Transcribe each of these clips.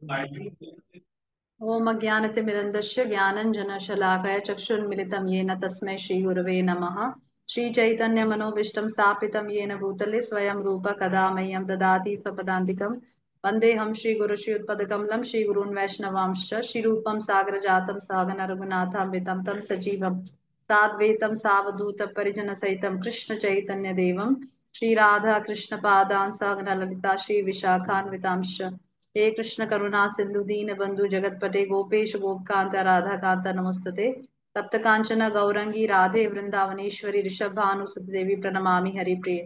ओम अज्ञानतिमिरन्दस्य ज्ञानञ्जनशलाकया चक्षुन्मिलितं येन तस्मै श्रीगुरवे नमः। श्रीचैतन्यमनोभीष्टं स्थापितं येन भूतले स्वयं रूप कदा मह्यं ददाति स्वपदान्तिकं। वन्देऽहं श्रीगुरुश्रीयुतपदकमलं श्रीगुरून् वैष्णवांश्च श्रीरूपं सागरजातं सहगण रघुनाथान्वितं तं सजीवं साद्वैतं सावधूतपरिजनसहितं कृष्णचैतन्यदेवं श्रीराधा कृष्णपादान् सहगण ललिता श्रीविशाखान्वितांश्च। हे कृष्ण करुणा सिंधु दीन बंधु जगतपते गोपेश गोपकांत राधा कांत नमस्तते। तप्त कांचन गौरंगी राधे वृंदावनेश्वरी ऋषभानुसुत देवी प्रणमामि हरिप्रिय।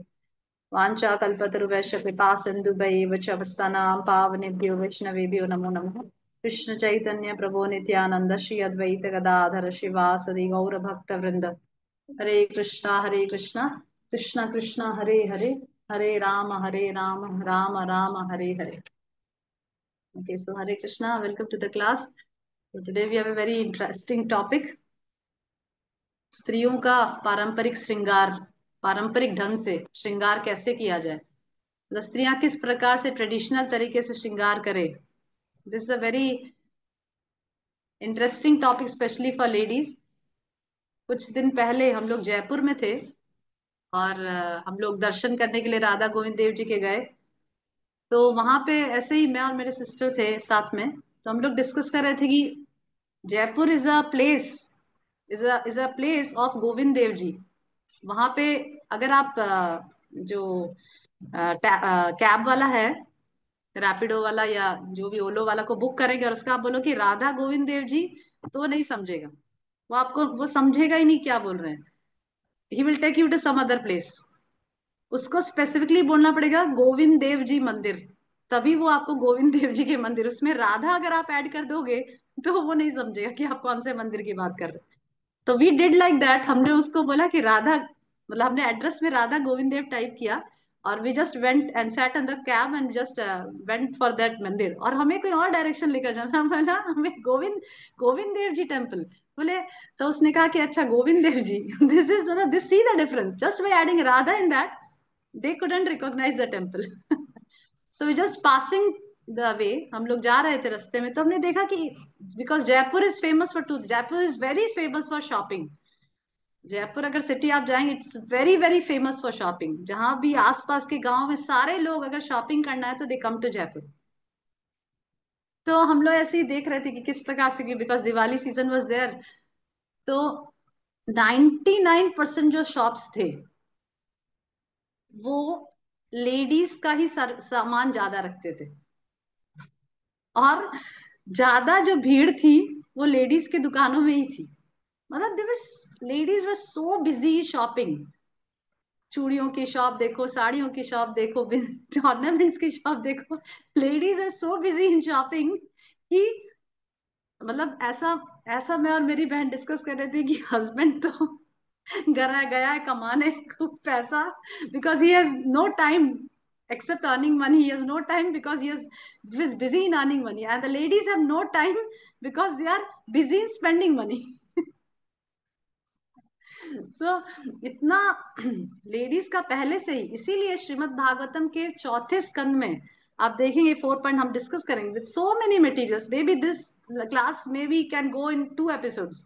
वाञ्छा कल्पतरुभ्यश्च कृपा सिन्धुभ्यैव च पतितानां पावनेभ्यो वैष्णवेभ्यो नमो नमः। कृष्ण चैतन्य प्रभो नित्यानंद श्री अद्वैत गदाधर शिवासदि गौर भक्त वृंद। हरे कृष्णा कृष्ण कृष्ण हरे हरे, हरे Ram Ram Ram Hare Hare. Okay, so Hare Krishna, welcome to the class. So today we have a very interesting topic. स्त्रियों का पारंपरिक श्रृंगार, पारंपरिक ढंग से श्रृंगार कैसे किया जाए, मतलब स्त्रियां किस प्रकार से ट्रेडिशनल तरीके से श्रृंगार करें। This is a very interesting topic specially for ladies. कुछ दिन पहले हम लोग जयपुर में थे और हम लोग दर्शन करने के लिए राधा गोविंद देव जी के गए। तो वहां पे ऐसे ही मैं और मेरे सिस्टर थे साथ में, तो हम लोग डिस्कस कर रहे थे कि Jaipur is a place of Govind Dev ji. वहां पे अगर आप जो कैब वाला है, रैपिडो वाला या जो भी ओलो वाला को बुक करेंगे और उसका आप बोलो कि राधा गोविंद देव जी, तो वो नहीं समझेगा। वो समझेगा ही नहीं क्या बोल रहे हैं। He will take you to some other place. उसको स्पेसिफिकली बोलना पड़ेगा गोविंद देव जी मंदिर, तभी वो आपको गोविंद देव जी के मंदिर, उसमें राधा अगर आप ऐड कर दोगे तो वो नहीं समझेगा कि आप कौन से मंदिर की बात कर रहे हैं। तो वी डिड लाइक दैट, हमने उसको बोला कि राधा, मतलब हमने एड्रेस में राधा गोविंद देव टाइप किया और we just went and sat in the cab and just went for that mandir. और हमें कोई और डायरेक्शन लेकर जाना, बोला हमें गोविंद गोविंद देव जी टेम्पल बोले। तो उसने कहा कि अच्छा Govind Dev ji, this see the difference, just by adding Radha in that they couldn't recognize the temple. So we just passing the way, हम लोग जा रहे थे रास्ते में, तो हमने देखा कि because Jaipur is famous for to, Jaipur is very famous for shopping. Jaipur अगर सिटी आप जाएंगे, it's very very famous for shopping. जहां भी आसपास के गांव में सारे लोग अगर शॉपिंग करना है तो दे कम टू जयपुर। तो हम लोग ऐसे ही देख रहे थे कि किस प्रकार से, because Diwali season was there, तो 99% जो शॉप्स थे वो लेडीज का ही सामान ज्यादा रखते थे। और ज्यादा जो भीड़ थी वो लेडीज के दुकानों में ही थी। मतलब देवर लेडीज वर सो बिजी शॉपिंग। चूड़ियों की शॉप देखो, साड़ियों की शॉप देखो, ऑर्नामेंट्स की शॉप देखो, ladies are so busy in shopping कि मतलब ऐसा ऐसा मैं और मेरी बहन डिस्कस कर रहे थे कि हस्बैंड तो घर गया है कमाने खूब पैसा, because he has no time except earning money. He has no time because he is busy in earning money, and the ladies have no time because they are busy in spending money. So इतना ladies का पहले से ही, इसीलिए श्रीमद् भागवतम के चौथे स्कंद में आप देखेंगे 4 पॉइंट हम डिस्कस करेंगे with so many materials. May be this class may be can go in 2 episodes.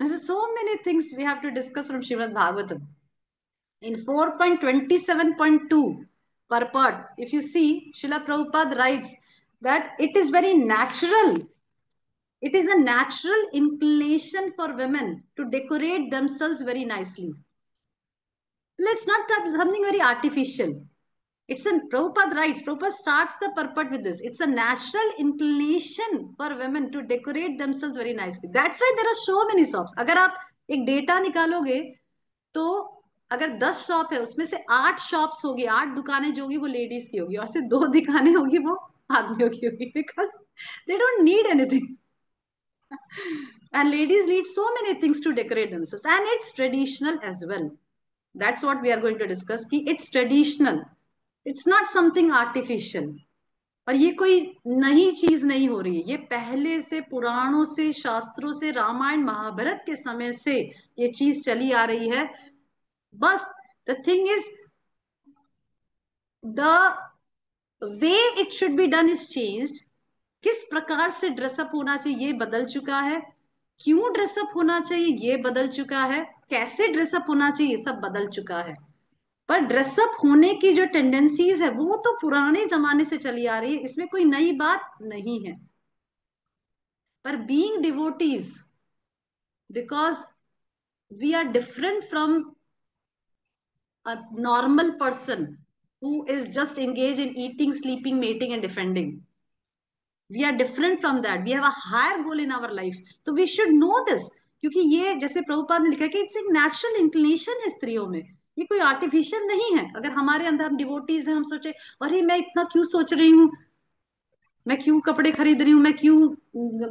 There's so many things we have to discuss from Srimad Bhagavatam. In 4.27.2 purport, if you see, Srila Prabhupada writes that it is very natural. It is a natural inclination for women to decorate themselves very nicely. Let's not talk something very artificial. It's a Prabhupada writes, Prabhupada starts the purport with this. It's a natural inclination for women to decorate themselves very nicely. That's why there are so many shops. अगर आप एक data निकालोगे तो अगर 10 shop है उसमें से 8 shops होगी, 8 दुकानें जो होगी वो लेडीज की होगी और सिर्फ 2 दुकानें होगी वो आदमियों की होगी, because they don't need anything. And ladies need so many things to decorate themselves, and it's traditional as well. That's what we are going to discuss, कि it's traditional, it's not something artificial. और ये कोई नई चीज नहीं हो रही है, ये पहले से पुराणों से शास्त्रों से रामायण महाभारत के समय से ये चीज चली आ रही है। बस the thing is the way it should be done is changed, किस प्रकार से ड्रेसअप होना चाहिए ये बदल चुका है, क्यों ड्रेसअप होना चाहिए ये बदल चुका है, कैसे ड्रेसअप होना चाहिए ये सब बदल चुका है। पर ड्रेसअप होने की जो टेंडेंसीज है वो तो पुराने जमाने से चली आ रही है, इसमें कोई नई बात नहीं है। पर being devotees, because we are different from a normal person who is just engaged in eating, sleeping, mating and defending. We are different from that. We have a higher goal in our life. So we should know this. क्योंकि ये जैसे प्रभुपाद ने लिखा कि it's एक natural inclination है स्त्रियों में, ये कोई आर्टिफिशियल नहीं है। अगर हमारे अंदर हम डिवोटीज हैं, हम सोचे अरे मैं इतना क्यों सोच रही हूँ, मैं क्यों कपड़े खरीद रही हूँ, मैं क्यों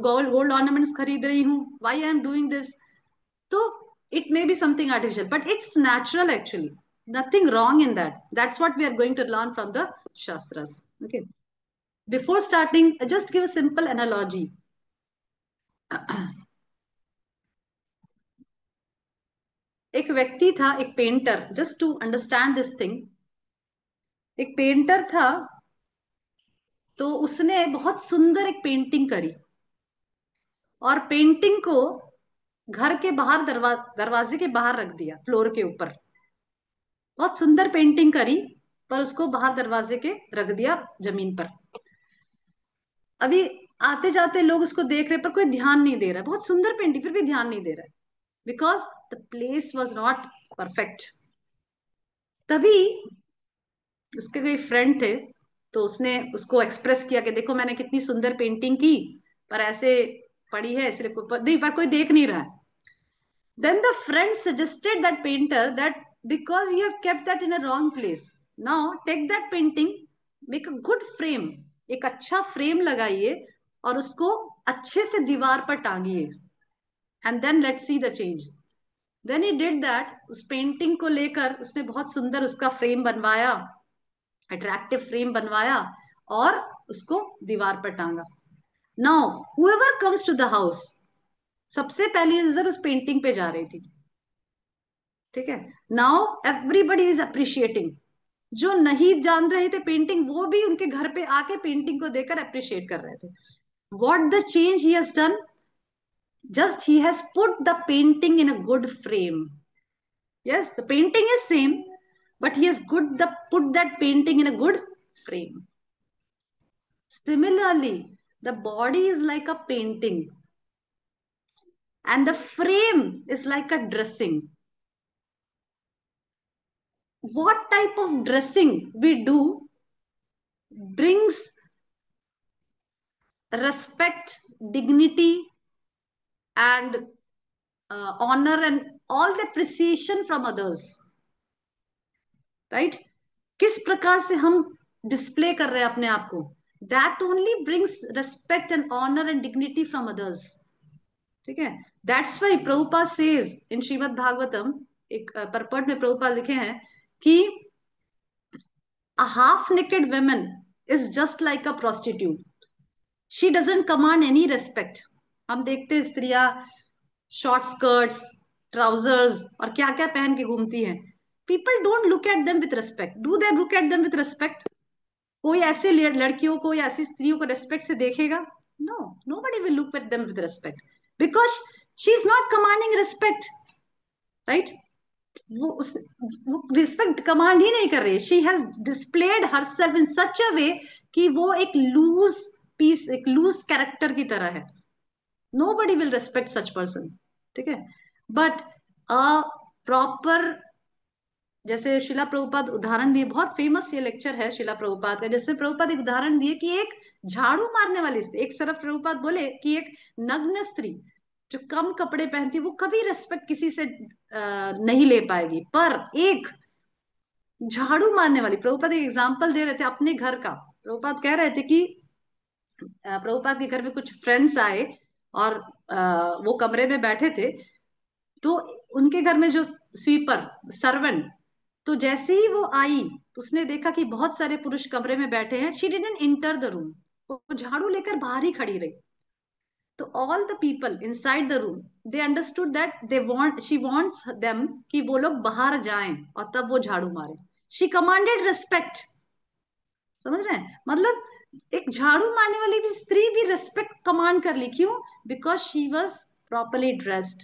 गोल्ड गोल्ड ऑर्नामेंट्स खरीद रही हूँ, why I am doing this, तो it may be something artificial but it's natural actually, nothing wrong in that. That's what we are going to learn from the shastras. Okay, before starting just give a simple analogy. एक व्यक्ति था, एक painter, just to understand this thing. एक painter था, तो उसने बहुत सुंदर एक पेंटिंग करी और पेंटिंग को घर के बाहर दरवाजे के बाहर रख दिया, फ्लोर के ऊपर। बहुत सुंदर पेंटिंग करी पर उसको बाहर दरवाजे के रख दिया, जमीन पर। अभी आते जाते लोग उसको देख रहे पर कोई ध्यान नहीं दे रहा, बहुत सुंदर पेंटिंग फिर भी ध्यान नहीं दे रहा, because the place was not perfect. तभी उसके कोई फ्रेंड थे, तो उसने उसको एक्सप्रेस किया कि देखो मैंने कितनी सुंदर पेंटिंग की, पर ऐसे पड़ी है इसलिए नहीं, पर कोई देख नहीं रहा है। Then the friend suggested that painter that because you have kept that in a wrong place, now take that painting, make a good frame, एक अच्छा फ्रेम लगाइए और उसको अच्छे से दीवार पर टांगिए, and then let's see the change. Then he did that. उस पेंटिंग को लेकर उसने बहुत सुंदर उसका फ्रेम बनवाया, अट्रैक्टिव फ्रेम बनवाया और उसको दीवार पर टांगा। Now whoever comes to the house, सबसे पहली नजर उस पेंटिंग पे जा रही थी, ठीक है। नाउ एवरीबडी इज अप्रिशिएटिंग, जो नहीं जान रहे थे पेंटिंग वो भी उनके घर पे आके पेंटिंग को देखकर अप्रिशिएट कर रहे थे। What the change he has done, just he has put the painting in a good frame. Yes, the painting is same but he has put that painting in a good frame. Similarly, the body is like a painting and the frame is like a dressing. What type of dressing we do brings respect, dignity, and honor and all the appreciation from others, right? किस प्रकार से हम display कर रहे हैं अपने आप को, that only brings respect and honor and dignity from others, ठीक है। That's why Prabhupada says in Srimad Bhagavatam, एक परपट में प्रभुपाद लिखे हैं कि a half naked woman is just like a prostitute, she doesn't command any respect. हम देखते हैं स्त्रियां शॉर्ट स्कर्ट्स, ट्राउजर्स और क्या क्या पहन के घूमती हैं, people don't look at them with respect. Do they look at them with respect? कोई ऐसे लड़कियों को या ऐसी स्त्रियों को रिस्पेक्ट से देखेगा? No, nobody will look at them with respect because she is not commanding respect, right? वो उस वो रिस्पेक्ट कमांड ही नहीं कर रही, she has displayed herself in such a way कि वो एक लूज पीस, एक लूज कैरेक्टर की तरह है। nobody will respect such person, ठीक है। बट अ प्रॉपर, जैसे शिला प्रभुपाद उदाहरण दिए, बहुत फेमस ये लेक्चर है शिला प्रभुपाद का, जैसे प्रभुपाद एक उदाहरण दिए कि एक झाड़ू मारने वाली स्त्री, एक तरफ प्रभुपाद बोले कि एक नग्न स्त्री जो कम कपड़े पहनती वो कभी रेस्पेक्ट किसी से नहीं ले पाएगी, पर एक झाड़ू मारने वाली, प्रभुपाद एक एग्जाम्पल दे रहे थे अपने घर का। प्रभुपाद कह रहे थे कि प्रभुपाद के घर में कुछ फ्रेंड्स आए और वो कमरे में बैठे थे, तो उनके घर में जो स्वीपर सर्वेंट, तो जैसे ही वो आई तो उसने देखा कि बहुत सारे पुरुष कमरे में बैठे हैं, she didn't enter the room, वो झाड़ू लेकर बाहर ही खड़ी रही। तो all the people inside the room they understood that they want, she wants them कि वो लोग बाहर जाएं और तब वो झाड़ू मारे। शी कमांडेड रिस्पेक्ट, समझ रहे हैं? मतलब एक झाड़ू मारने वाली भी स्त्री भी रेस्पेक्ट कमांड कर ली, क्यों? Because she was properly dressed,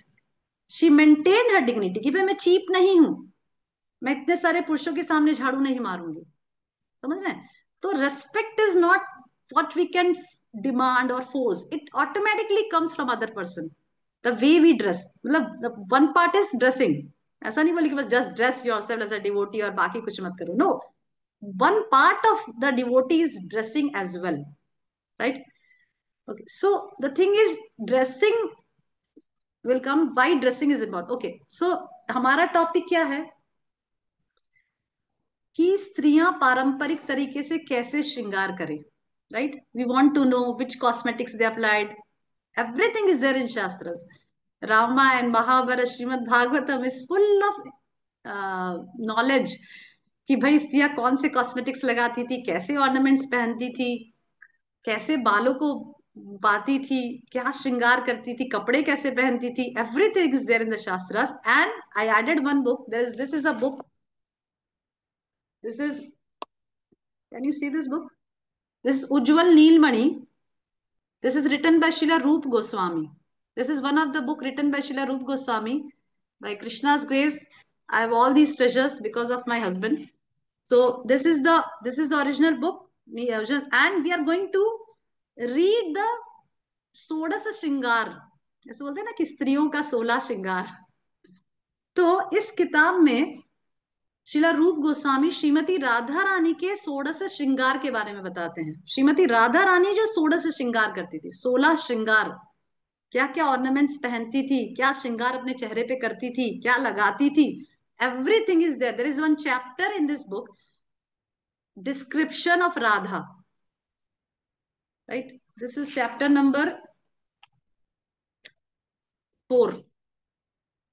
she maintain her dignity कि भाई मैं चीप नहीं हूं, मैं इतने सारे पुरुषों के सामने झाड़ू नहीं मारूंगी। समझ रहे हैं? तो respect is not what we can demand और force, it automatically comes from other person. The way we dress, मतलब वन पार्ट इज ड्रेसिंग, ऐसा नहीं बोले कि बस just dress yourself as a devotee और बाकी कुछ मत करो, no, one part of the devotee is dressing as well, right? Okay, so the thing is, dressing will come, why dressing is important, okay, so हमारा topic क्या है कि स्त्रियां पारंपरिक तरीके से कैसे श्रृंगार करें, right? We want to know which cosmetics they applied, everything is there in shastras. Ramayana, Mahabharata, Srimad Bhagavatam is full of knowledge कि भाई स्त्रियां कौन से कॉस्मेटिक्स लगाती थी, कैसे ऑर्नामेंट्स पहनती थी, कैसे बालों को बाती थी, क्या श्रृंगार करती थी, कपड़े कैसे पहनती थी, everything is there in the shastras. And I added one book, there is, this is a book, this is, can you see this book, this is Ujjwala Nilamani, this is written by Srila Rup Goswami, this is one of the book written by Srila Rup Goswami. By Krishna's grace, I have all these treasures because of my husband. So this is the original book, and we are going to read the षोडश श्रृंगार, जैसे बोलते हैं ना कि स्त्रियों का 16 श्रृंगार। तो इस किताब में श्रीला रूप गोस्वामी श्रीमती राधा रानी के षोडश श्रृंगार के बारे में बताते हैं। श्रीमती राधा रानी जो षोडश श्रृंगार करती थी, 16 श्रृंगार, क्या क्या ऑर्नामेंट्स पहनती थी, क्या श्रृंगार अपने चेहरे पे करती थी, क्या लगाती थी, everything is there. There is one chapter in this book, description of Radha, right? This is chapter number 4,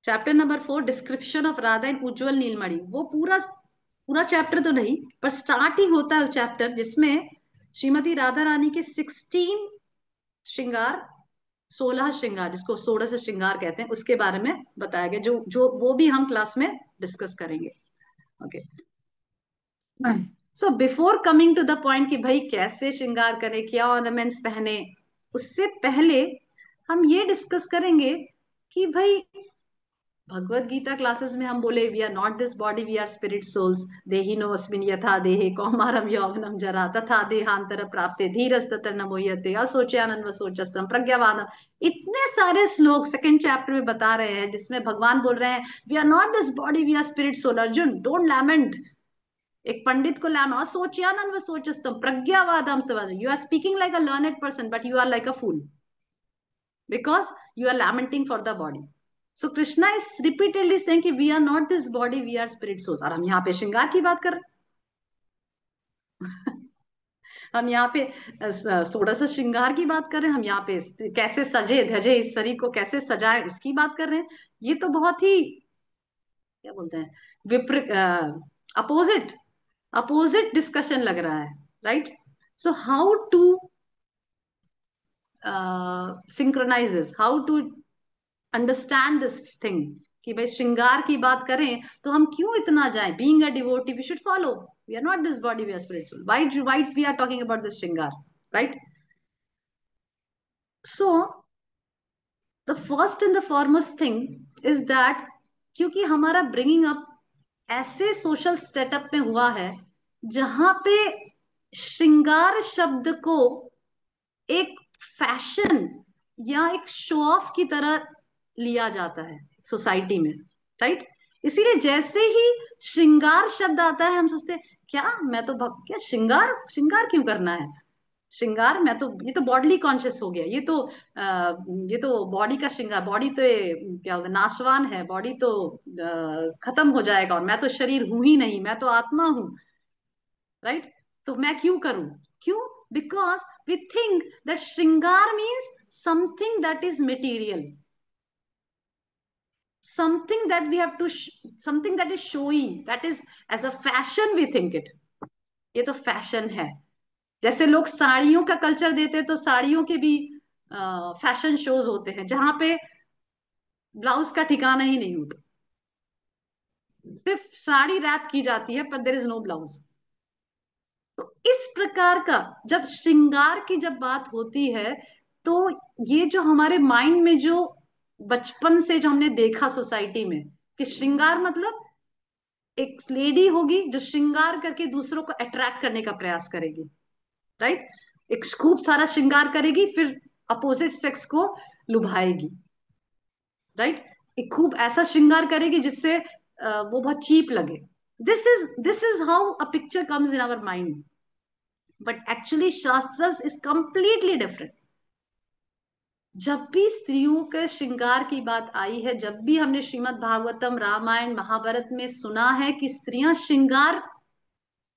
chapter number 4, description of Radha in Ujjwala Nilamani. वो पूरा पूरा चैप्टर तो नहीं, पर स्टार्ट ही होता है चैप्टर जिसमें श्रीमती राधा रानी के 16 श्रृंगार, 16 श्रृंगार, जिसको षोडश श्रृंगार कहते हैं, उसके बारे में बताया गया, जो जो वो भी हम क्लास में डिस्कस करेंगे। Okay, so before coming to the point कि भाई कैसे श्रृंगार करें, क्या ऑर्नामेंट्स पहने, उससे पहले हम ये डिस्कस करेंगे कि भाई भगवत गीता क्लासेस में हम बोले we are not this body, we are spirit souls, देहिनो अस्मिन् यथा देहे कौमारम यौवनम जरा तथा देहांतर प्राप्ते धीरज तत्र न मोह्यते असोच्यानन्व सोचस्सम प्रज्ञावानम। इतने सारे श्लोक सेकंड चैप्टर में बता रहे हैं जिसमें भगवान बोल रहे हैं we are not this body, we are spirit soul. Arjun, don't lament. एक पंडित को लैम असोच्यानन्व सोचस्सम प्रज्ञावादम से, you are speaking like a learned person but you are like a fool because you are lamenting for the body. So Krishna is repeatedly saying कि we are not this body, we are spirit souls। और हम यहाँ पे श्रृंगार की बात कर रहे हैं हम यहाँ पे षोडश श्रृंगार की बात कर रहे हैं, हम यहाँ पे कैसे सजे धजे इस शरीर को कैसे सजाए उसकी बात कर रहे हैं। ये तो बहुत ही, क्या बोलते हैं, विपरीत, अपोजिट अपोजिट डिस्कशन लग रहा है, right? So how to synchronizes, how to understand this thing कि भाई श्रृंगार की बात करें तो हम क्यों इतना जाएं, being a devotee we should follow, we are not this body, we are spirit soul, why we are talking about this shringar, right? So the first and the foremost thing is that क्योंकि हमारा bringing up ऐसे social setup में हुआ है जहां पे श्रृंगार शब्द को एक फैशन या एक शो ऑफ की तरह लिया जाता है सोसाइटी में, राइट? इसीलिए जैसे ही श्रृंगार शब्द आता है हम सोचते हैं क्या मैं तो क्या श्रृंगार, श्रृंगार क्यों करना है, श्रृंगार, मैं तो ये तो बॉडली कॉन्शियस हो गया, ये तो बॉडी का श्रृंगार, बॉडी तो क्या बोलते नाशवान है, बॉडी तो खत्म हो जाएगा और मैं तो शरीर हूं ही नहीं, मैं तो आत्मा हूं, राइट? तो मैं क्यों करूं, क्यों? बिकॉज वी थिंक दैट श्रृंगार means something that is material, something that we have to something that is showy, that is as a fashion we think it, ये तो फैशन है। जैसे लोग साड़ियों का कल्चर देते हैं तो साड़ियों के भी फैशन शोज होते हैं जहां पे ब्लाउज का ठिकाना ही नहीं होता, सिर्फ साड़ी रैप की जाती है पर देयर इज नो ब्लाउज, तो इस प्रकार का जब श्रृंगार की जब बात होती है, तो ये जो हमारे माइंड में जो बचपन से जो हमने देखा सोसाइटी में कि श्रृंगार मतलब एक लेडी होगी जो श्रृंगार करके दूसरों को अट्रैक्ट करने का प्रयास करेगी, राइट। एक खूब सारा श्रृंगार करेगी, फिर अपोजिट सेक्स को लुभाएगी, राइट। एक खूब ऐसा श्रृंगार करेगी जिससे वो बहुत चीप लगे। This is how a picture comes in our mind, but actually shastra is completely different. जब भी स्त्रियों के श्रृंगार की बात आई है, जब भी हमने श्रीमद् भागवतम, रामायण, महाभारत में सुना है कि स्त्रियां श्रृंगार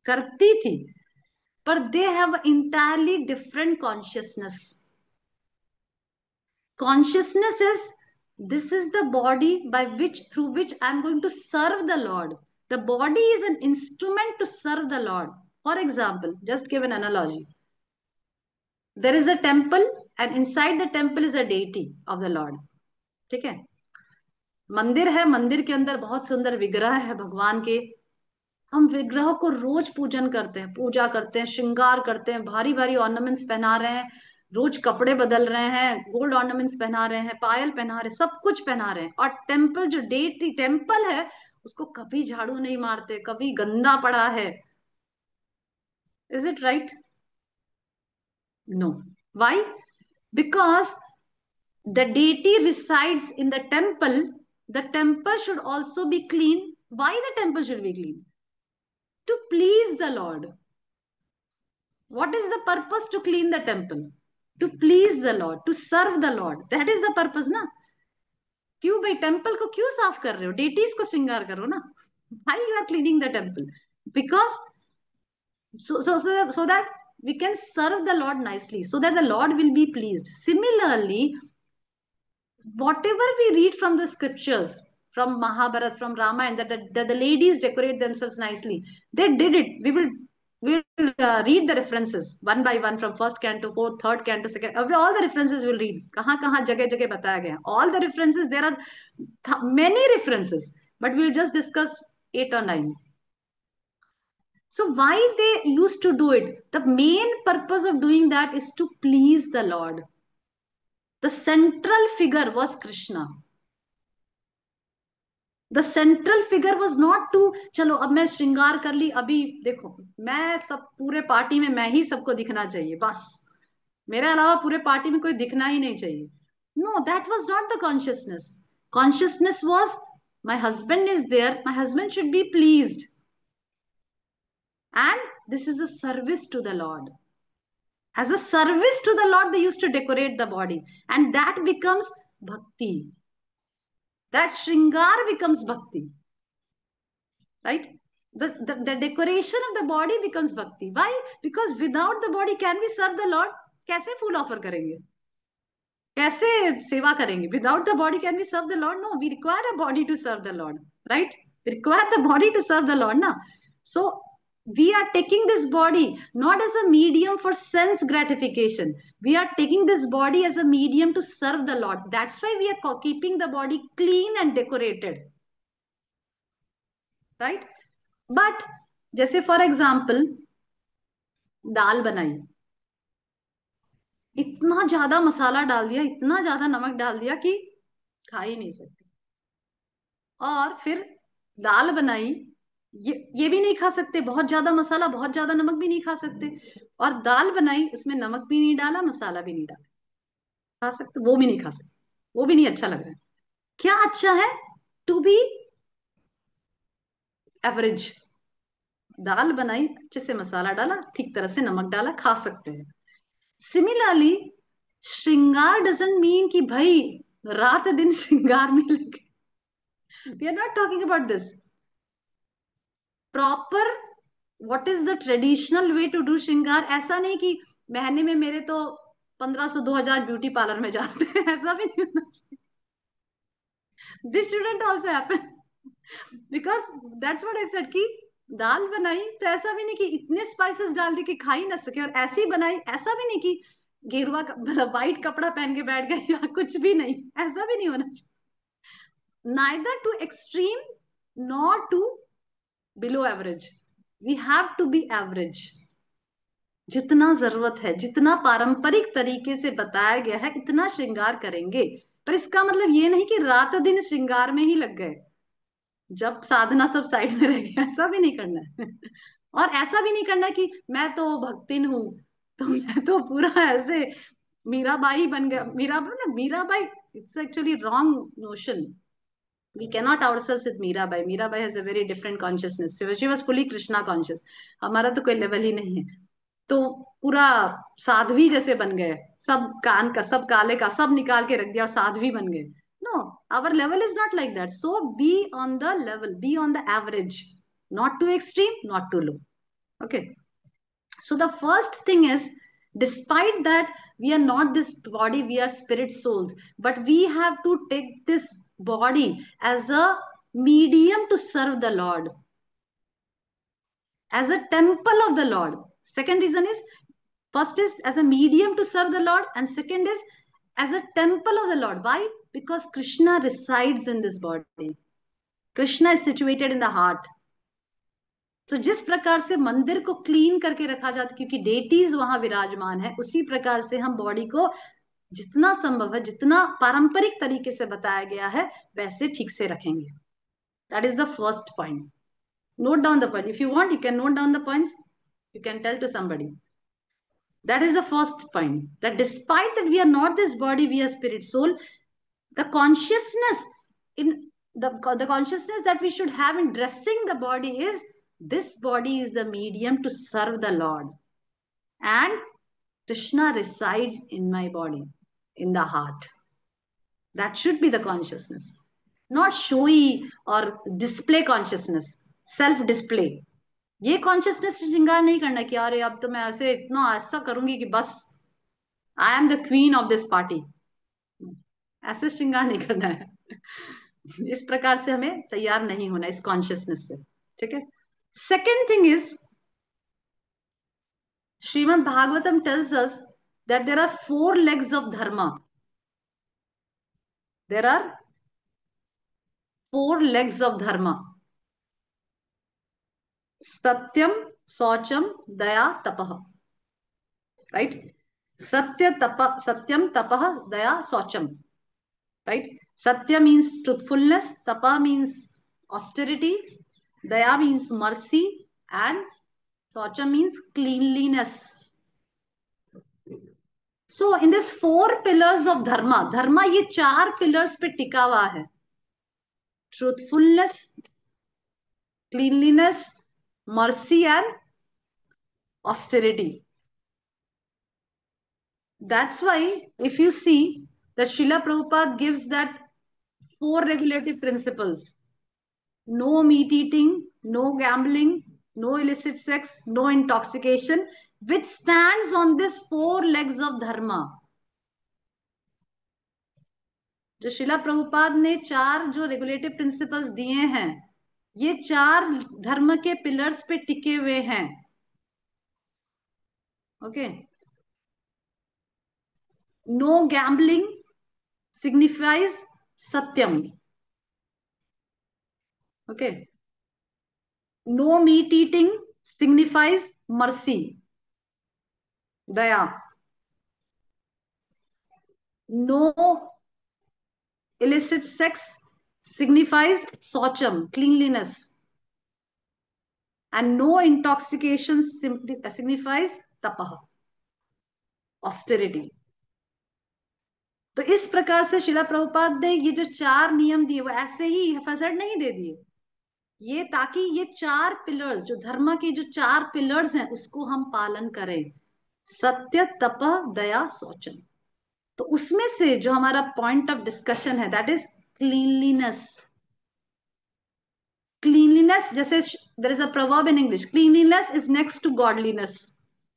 करती थी, पर they have entirely different consciousness. Consciousness is, this is the body by which, through which I am going to serve the Lord. The body is an instrument to serve the Lord. For example, just give an analogy. There is a temple, and inside the temple is a deity of the Lord. ठीक है, मंदिर है, मंदिर के अंदर बहुत सुंदर विग्रह है भगवान के। हम विग्रह को रोज पूजन करते हैं, पूजा करते हैं, श्रृंगार करते हैं, भारी भारी ऑर्नामेंट्स पहना रहे हैं, रोज कपड़े बदल रहे हैं, गोल्ड ऑर्नामेंट्स पहना रहे हैं, पायल पहना रहे हैं, सब कुछ पहना रहे हैं। और टेम्पल, जो डेटी टेम्पल है, उसको कभी झाड़ू नहीं मारते, कभी गंदा पड़ा है। Is it right? No. Why? Because the deity resides in the temple should also be clean. Why the temple should be clean? To please the Lord. What is the purpose to clean the temple? To please the Lord, to serve the Lord. That is the purpose ना। क्यों भाई temple को क्यों साफ कर रहे हो? Deities को श्रृंगार करो ना। Why you are cleaning the temple? Because so that we can serve the Lord nicely, so that the Lord will be pleased. Similarly, whatever we read from the scriptures, from Mahabharata, from Ramayana, that the ladies decorate themselves nicely, they did it. We will read the references one by one, from first canto, fourth, third canto, second. All the references we'll read. कहाँ कहाँ जगह जगह बताया गया. All the references, there are many references, but we'll just discuss 8 or 9. So why they used to do it? The main purpose of doing that is to please the Lord. The central figure was Krishna. The central figure was not to, चलो अब मैं श्रृंगार कर ली, अभी देखो मैं सब पूरे पार्टी में मैं ही सबको दिखना चाहिए, बस मेरे अलावा पूरे पार्टी में कोई दिखना ही नहीं चाहिए। No, that was not the consciousness. Consciousness was, my husband is there, my husband should be pleased, and this is a service to the lord. As a service to the Lord, they used to decorate the body, and that becomes bhakti. That shringar becomes bhakti, right? The decoration of the body becomes bhakti. Why? Because without the body, can we serve the Lord? कैसे फूल offer करेंगे, कैसे सेवा करेंगे? Without the body can we serve the lord? No, we require a body to serve the lord, right? We require the body to serve the lord ना. So we are taking this body not as a medium for sense gratification. We are taking this body as a medium to serve the Lord. That's why we are keeping the body clean and decorated, right? But जैसे for example दाल बनाई, इतना ज्यादा मसाला डाल दिया, इतना ज्यादा नमक डाल दिया कि खा ही नहीं सकती। और फिर दाल बनाई, ये भी नहीं खा सकते, बहुत ज्यादा मसाला बहुत ज्यादा नमक भी नहीं खा सकते। और दाल बनाई, उसमें नमक भी नहीं डाला, मसाला भी नहीं डाला, खा सकते? वो भी नहीं खा सकते, वो भी नहीं अच्छा लग रहा है। क्या अच्छा है? To be average. दाल बनाई, अच्छे से मसाला डाला, ठीक तरह से नमक डाला, खा सकते हैं। सिमिलरली, श्रृंगार डजंट मीन कि भाई रात दिन श्रृंगार में लगे। We are not talking about this. Proper what is the traditional way to do shringar? ऐसा नहीं कि महीने में मेरे तो 1500-2000 ब्यूटी पार्लर में जाते हैं, ऐसा भी नहीं होना चाहिए। This student also happen, because that's what I said कि दाल बनाई तो ऐसा भी नहीं कि इतने स्पाइसेस डाल दी कि खा ही ना सके, और ऐसी बनाई, ऐसा भी नहीं कि गेरुआ मतलब व्हाइट कपड़ा पहन के बैठ गए या कुछ भी नहीं, ऐसा भी नहीं होना चाहिए। neither to extreme nor to below average. We have to be average. जितना जरूरत है, जितना पारंपरिक तरीके से बताया गया है, इतना श्रृंगार करेंगे। पर इसका मतलब ये नहीं कि रात दिन श्रृंगार में ही लग गए, जब साधना सब साइड में रह गया, ऐसा भी नहीं करना है। और ऐसा भी नहीं करना कि मैं तो भक्तिन हूं, तो मैं तो पूरा ऐसे मीराबाई बन गया, Mirabai, it's actually wrong notion. We cannot ourselves with Mirabai. Mirabai has a very different consciousness. She was fully Krishna conscious. हमारा तो कोई लेवल ही नहीं है। तो पूरा साध्वी जैसे बन गए, सब कान का, सब काले का सब निकाल के रख दिया और साध्वी बन गए। No, our level is not like that. So be on the level, be on the average, not too extreme, not too low. Okay. So the first thing is, despite that we are not this body, we are spirit souls, but we have to take this body as a medium to serve the Lord, as a temple of the Lord. Second reason is, first is as a medium to serve the Lord, and second is as a temple of the Lord. Why? Because Krishna resides in this body. Krishna is situated in the heart. तो जिस प्रकार से मंदिर को clean करके रखा जाता, क्योंकि डेटीज वहां विराजमान है, उसी प्रकार से हम बॉडी को जितना संभव है, जितना पारंपरिक तरीके से बताया गया है, वैसे ठीक से रखेंगे। That is the first point. Note down the point, if you want you can note down the points, you can tell to somebody. That is the first point, that despite that we are not this body, we are spirit soul, the consciousness in the consciousness that we should have in dressing the body is, this body is the medium to serve the Lord, and Krishna resides in my body, in the heart. That should be the consciousness, not showy or display consciousness, self display. ये consciousness श्रृंगार नहीं करना कि अरे अब तो मैं ऐसे इतना ऐसा करूंगी कि बस I am the queen of this party, ऐसे श्रृंगार नहीं करना है। इस प्रकार से हमें तैयार नहीं होना इस कॉन्शियसनेस से। ठीक है। Second thing is, Srimad Bhagavatam tells us that there are 4 legs of dharma. There are 4 legs of dharma. Satyam, shaucham, daya, tapah. Right? Satya, tap, Satyam, तपह, Daya, शौचम. Right? Satya means truthfulness, tapa means austerity, daya means mercy, and saucha means cleanliness. So in this 4 pillars of dharma, dharma ये 4 pillars पे टिका हुआ है: truthfulness, cleanliness, mercy, and austerity. That's why if you see that Srila Prabhupada gives that 4 regulative principles: no meat eating, no gambling, no illicit sex, no intoxication, which stands on this 4 legs of dharma. जो शिला प्रभुपाद ने 4 जो regulative principles दिए हैं, ये 4 धर्म के pillars पे टिके हुए हैं। Okay. No gambling signifies satyam. Okay. No meat eating signifies mercy, daya. No illicit sex signifies socham, cleanliness. And no intoxication signifies tapah, austerity. तो इस प्रकार से शिला प्रभुपाद ने ये जो 4 नियम दिए, वो ऐसे ही हैफेजर्ड नहीं दे दिए, ये ताकि ये 4 पिलर्स, जो धर्म के जो 4 पिलर्स हैं, उसको हम पालन करें: सत्य, तप, दया, शौचम. तो उसमें से जो हमारा पॉइंट ऑफ डिस्कशन है, दैट इज क्लीनलीनेस. Cleanliness, जैसे there is a proverb in English, cleanliness is next to godliness.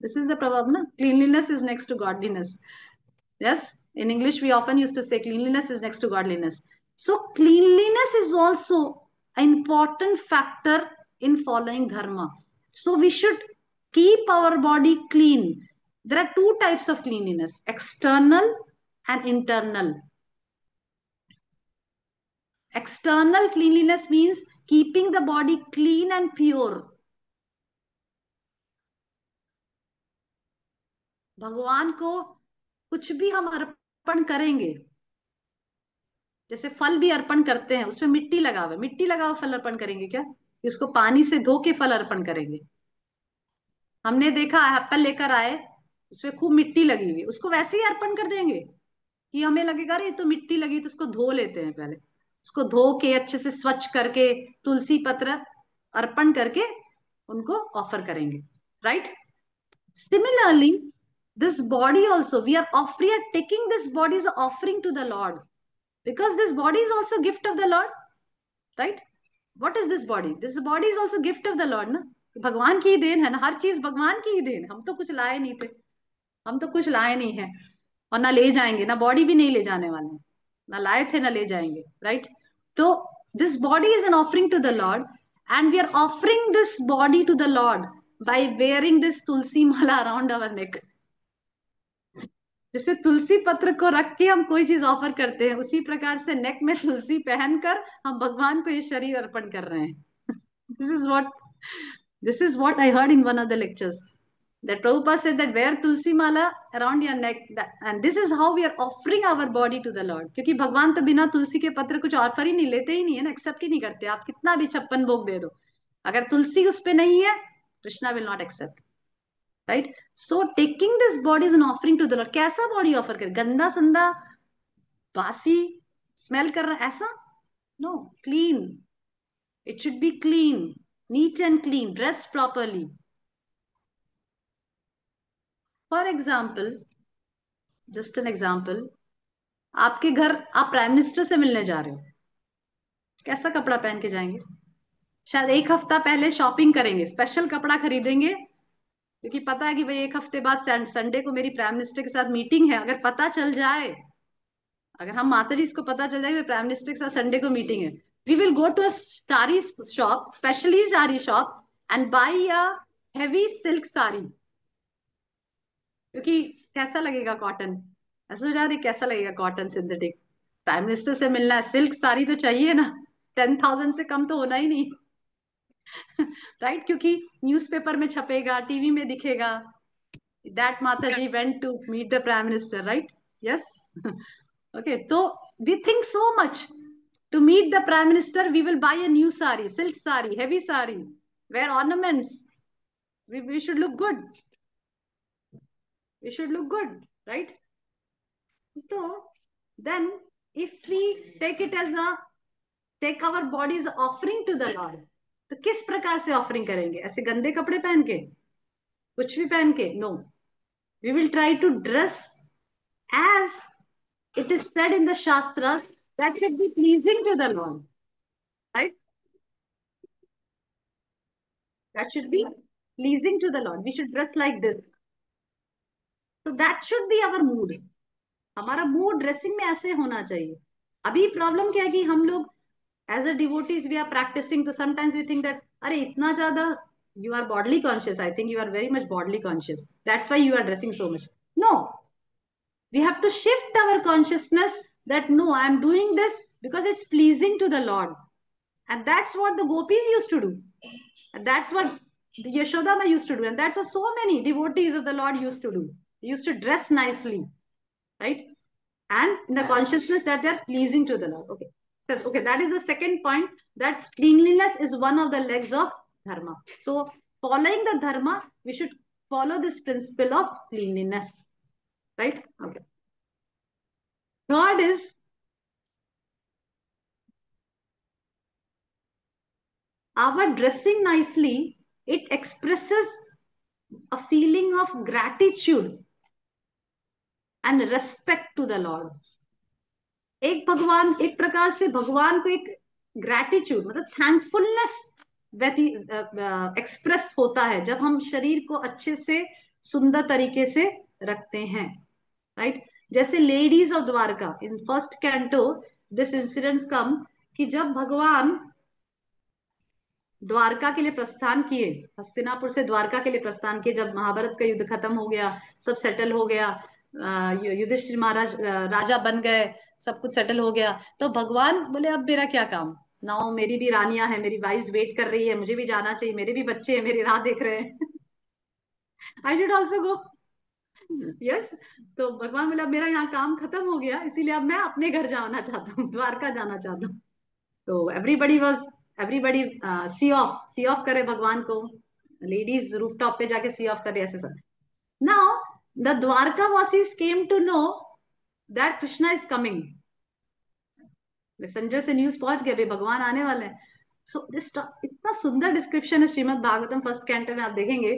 This is the proverb, na? Cleanliness is next to godliness. Yes, in English we often used to say cleanliness is next to godliness. So cleanliness is also an important factor in following dharma. So we should keep our body clean. There are 2 types of cleanliness: external and internal. External cleanliness means keeping the body clean and pure. भगवान को कुछ भी हम अर्पण करेंगे, जैसे फल भी अर्पण करते हैं, उसमें मिट्टी लगा हुआ है, मिट्टी लगा हुआ फल अर्पण करेंगे क्या, कि उसको पानी से धो के फल अर्पण करेंगे? हमने देखा एप्पल लेकर आए, उसमें खूब मिट्टी लगी हुई, उसको वैसे ही अर्पण कर देंगे? कि हमें लगेगा अरे ये तो मिट्टी लगी, तो उसको धो लेते हैं पहले, उसको धो के अच्छे से स्वच्छ करके तुलसी पत्र अर्पण करके उनको ऑफर करेंगे, right? Similarly this body also, we are taking this body as an offering to the Lord, because this body is also gift of the Lord, right? What is this body? This body is also gift of the Lord ना, भगवान की ही then है ना, हर चीज भगवान की ही then, हम तो कुछ लाए नहीं थे, हम तो कुछ लाए नहीं है, और ना ले जाएंगे, ना बॉडी भी नहीं ले जाने वाले हैं, ना लाए थे ना ले जाएंगे, राइट? तो this body is an offering to the lord, and we are offering this body to the lord by wearing this tulsi mala around our neck. जैसे तुलसी पत्र को रख के हम कोई चीज ऑफर करते हैं, उसी प्रकार से नेक में तुलसी पहनकर हम भगवान को ये शरीर अर्पण कर रहे हैं। This is what this is what I heard in one of the lectures, that Prabhupada said that wear tulsi mala around your neck, and this is how we are offering our body to the Lord, क्योंकि भगवान तो बिना तुलसी के पत्र कुछ offer ही नहीं, लेते ही नहीं है ना, एक्सेप्ट ही नहीं करते, आप कितना भी 56 भोग दे दो, अगर तुलसी उस पे नहीं है, Krishna will not accept, right? So taking this body is an offering to the lord. कैसा बॉडी ऑफर करे, गंदा संदा, बासी, स्मेल कर रहा, ऐसा? No, clean, it should be clean, neat and clean, dress properly. For example, just an example, आपके घर आप प्राइम मिनिस्टर से मिलने जा रहे हो, कैसा कपड़ा पहन के जाएंगे? शायद एक हफ्ता पहले शॉपिंग करेंगे, स्पेशल कपड़ा खरीदेंगे, क्योंकि पता है कि भाई एक हफ्ते बाद संडे को मेरी प्राइम मिनिस्टर के साथ मीटिंग है, अगर पता चल जाए, अगर हम माता जी इसको पता चल जाए कि प्राइम मिनिस्टर के साथ संडे को मीटिंग है, we will go to a sari shop, specially sari shop, and buy a heavy silk sari, क्योंकि कैसा लगेगा कॉटन, ऐसा हो जा रही कैसा लगेगा कॉटन सिंथेटिक, प्राइम मिनिस्टर से मिलना है, सिल्क साड़ी तो चाहिए ना, 10,000 से कम तो होना ही नहीं। राइट? क्योंकि न्यूज़पेपर में छपेगा, टीवी में दिखेगा, that Mata ji went to meet the prime minister, right? Yes. Okay, तो we think so much, to meet the prime minister we will buy a new sari, silk sari, heavy sari, wear ornaments, we should look good, we should look good, right? So then if we take it as a, take our bodies offering to the Lord, तो किस प्रकार से offering करेंगे? ऐसे गंदे कपड़े पहन के, कुछ भी पहन के? No, we will try to dress as it is said in the shastras, that should be pleasing to the Lord, right? That should be pleasing to the Lord, we should dress like this, so that should be our mood, हमारा mood dressing में ऐसे होना चाहिए। अभी problem क्या है कि हम लोग as a devotees we are practicing, तो समटाइम्स वी थिंक दैट अरे इतना ज्यादा, you are bodily conscious, I think you are very much bodily conscious, that's why you are dressing so much. No, we have to shift our consciousness that no, I am doing this because it's pleasing to the Lord, and that's what the gopis used to do, and that's what the Yashodama used to do, and that's what so many devotees of the Lord used to do. They used to dress nicely, right? And in the consciousness that they are pleasing to the Lord. Okay. Says, okay, that is the second point, that cleanliness is one of the legs of dharma. So following the dharma, we should follow this principle of cleanliness, right? Okay. Third is our dressing nicely, it expresses a feeling of gratitude and respect to the Lord. एक भगवान, एक प्रकार से भगवान को एक gratitude मतलब thankfulness express होता है जब हम शरीर को अच्छे से सुंदर तरीके से रखते हैं, राइट? जैसे ladies of Dwarka in first canto, this incidents come, कि जब भगवान द्वारका के लिए प्रस्थान किए, हस्तिनापुर से द्वारका के लिए प्रस्थान किए, जब महाभारत का युद्ध खत्म हो गया, सब सेटल हो गया, युधिष्ठिर महाराज राजा बन गए, सब कुछ सेटल हो गया, तो भगवान बोले अब मेरा क्या काम, नाउ मेरी भी रानियां हैं, मेरी वाइफ वेट कर रही है, मुझे भी जाना चाहिए, मेरे भी बच्चे हैं, मेरी राह देख रहे हैं। I should also go, yes. तो भगवान बोला मेरा यहाँ काम खत्म हो गया, इसीलिए अब मैं अपने घर जाना चाहता हूँ, द्वारका जाना चाहता हूँ। तो एवरीबडी सी ऑफ करे भगवान को, लेडीज रूफटॉप पे जाके सी ऑफ करे, ऐसे सब। Now the Dwarka vasis came to know that Krishna is coming. Messenger से न्यूज पहुंच गया, भाई भगवान आने वाले हैं। सो दिस इतना सुंदर डिस्क्रिप्शन है श्रीमद् भागवतम फर्स्ट कैंटो में, आप देखेंगे,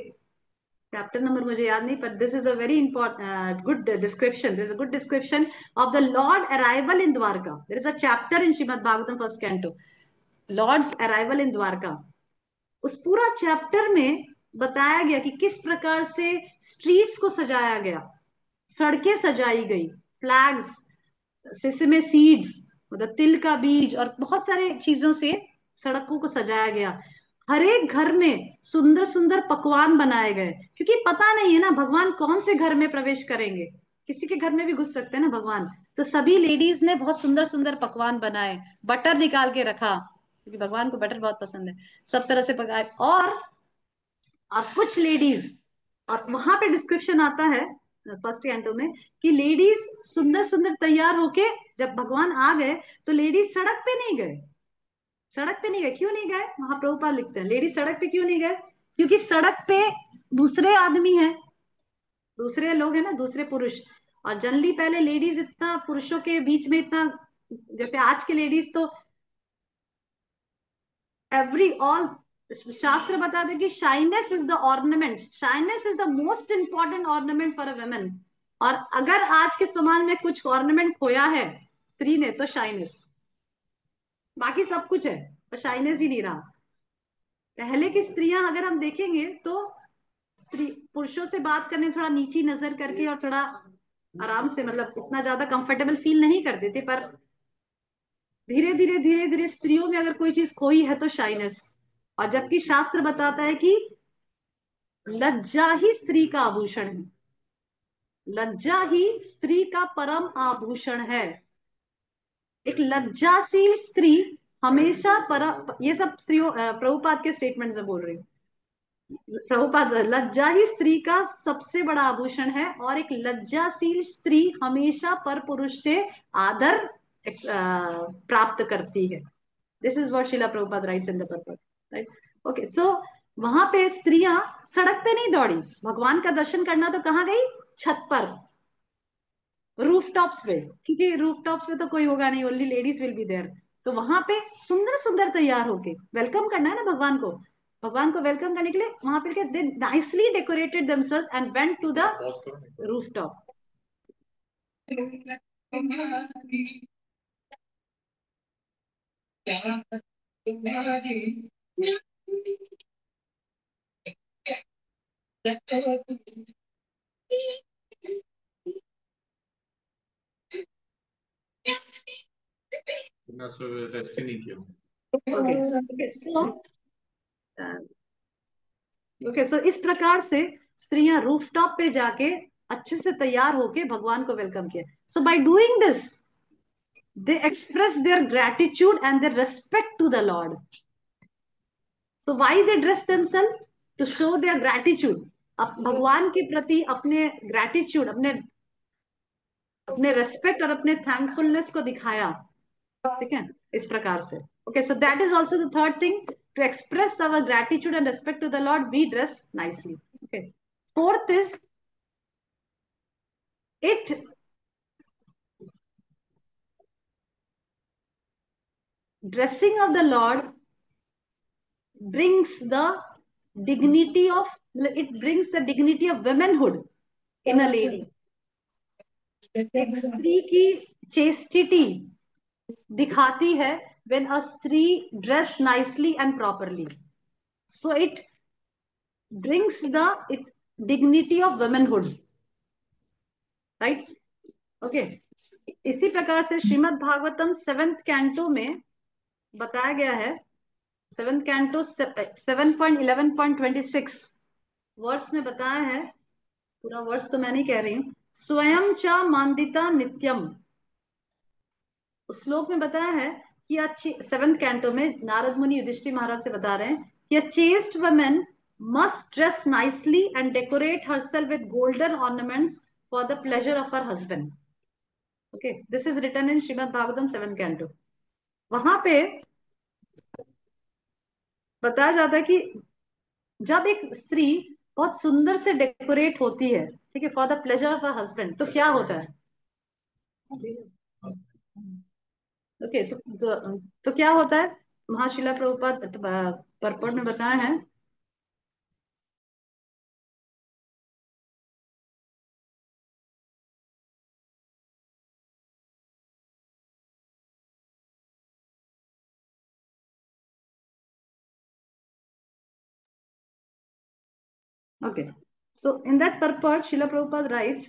चैप्टर नंबर मुझे याद नहीं, पर this is a very important good description, this is a good description of the lord arrival in Dwarka. There is a chapter in Srimad Bhagavatam first canto, lord's arrival in Dwarka. उस पूरा chapter में बताया गया कि किस प्रकार से स्ट्रीट्स को सजाया गया, सड़कें सजाई गई, फ्लैग्स, सिसमे सीड्स, मतलब तिल का बीज और बहुत सारे चीजों से सड़कों को सजाया गया। हर एक घर में सुंदर सुंदर पकवान बनाए गए, क्योंकि पता नहीं है ना भगवान कौन से घर में प्रवेश करेंगे, किसी के घर में भी घुस सकते हैं ना भगवान। तो सभी लेडीज ने बहुत सुंदर सुंदर पकवान बनाए, बटर निकाल के रखा, क्योंकि भगवान को बटर बहुत पसंद है, सब तरह से पकाए। और कुछ लेडीज, और वहां पे डिस्क्रिप्शन आता है फर्स्ट कैंटो में कि लेडीज सुंदर सुंदर तैयार होके जब भगवान आ गए, तो लेडीज सड़क पे नहीं गए, सड़क पे नहीं गए। क्यों नहीं गए? वहां प्रभुपाद लिखते हैं लेडीज सड़क पे क्यों नहीं गए, क्योंकि सड़क पे दूसरे आदमी हैं, दूसरे लोग हैं ना, दूसरे पुरुष। और जनरली पहले लेडीज इतना पुरुषों के बीच में इतना, जैसे आज के लेडीज तो एवरी ऑल, शास्त्र बताते हैं कि shyness is the ornament, shyness is the most important ornament for a women. और अगर आज के समाज में कुछ ऑर्नामेंट खोया है स्त्री ने, तो शाइनेस। बाकी सब कुछ है, पर शाइनेस ही नहीं रहा। पहले की स्त्रियां अगर हम देखेंगे तो स्त्री पुरुषों से बात करने थोड़ा नीची नजर करके और थोड़ा आराम से, मतलब इतना ज्यादा कंफर्टेबल फील नहीं करते थे। पर धीरे धीरे स्त्रियों में अगर कोई चीज खोई है तो शाइनेस। और जबकि शास्त्र बताता है कि लज्जा ही स्त्री का आभूषण है, लज्जा ही स्त्री का परम आभूषण है। एक लज्जाशील स्त्री हमेशा ये सब स्त्रियों प्रभुपाद के स्टेटमेंट से बोल रही हूँ। प्रभुपाद, लज्जा ही स्त्री का सबसे बड़ा आभूषण है, और एक लज्जाशील स्त्री हमेशा पर पुरुष से आदर प्राप्त करती है। This is what Srila Prabhupada writes in the purpose, right. Okay, so वहां पे स्त्रियां सड़क पे नहीं दौड़ी, भगवान का दर्शन करना तो कहाँ गई, छत पर, रूफ टॉप्स पे, क्योंकि रूफ टॉप्स पे तो कोई होगा नहीं, only ladies will be there. तो वहां पे सुंदर सुंदर तैयार होके वेलकम करना है ना भगवान को, भगवान को वेलकम करने के लिए वहां पे they nicely decorated themselves and went to the roof top. Okay so okay, तो इस प्रकार से स्त्रियां रूफटॉप पे जाके अच्छे से तैयार होके भगवान को वेलकम किया। So by doing this they express their gratitude and their respect to the Lord. So why they dress themselves? To show their gratitude, अब भगवान के प्रति अपने ग्रेटिट्यूड, अपने अपने रेस्पेक्ट और अपने थैंकफुलनेस को दिखाया, ठीक है, इस प्रकार से। Okay, so that is also the third thing, to express our gratitude and respect to the lord, we dress nicely. Okay, fourth is it dressing of the lord brings the dignity of, it brings the dignity of womanhood in a lady। एक स्त्री की chastity दिखाती है when a स्त्री dress nicely and properly, so it brings the dignity of womanhood, right? okay, इसी प्रकार से Shrimad Bhagavatam 7th canto में बताया गया है, 7th कैंटो 7.11.26 वर्स में बताया है, पूरा वर्ष तो मैं नहीं कह रही हूँ, स्वयं च मांदिता नित्यम। उस श्लोक में बताया है कि अच्छी, 7th कैंटो में नारद मुनि युधिष्ठिर महाराज से बता रहे हैं कि a chaste woman must dress nicely and decorate herself with golden ornaments for the pleasure of her husband. Okay, this is written in Srimad Bhagavatam 7 canto. वहां पे बताया जाता है कि जब एक स्त्री बहुत सुंदर से डेकोरेट होती है, ठीक है, for the pleasure of a husband, तो क्या होता है? ओके, तो क्या होता है? महाशिला प्रभुपाद पर्पट में बताया है। Okay, so in that purport, Srila Prabhupada writes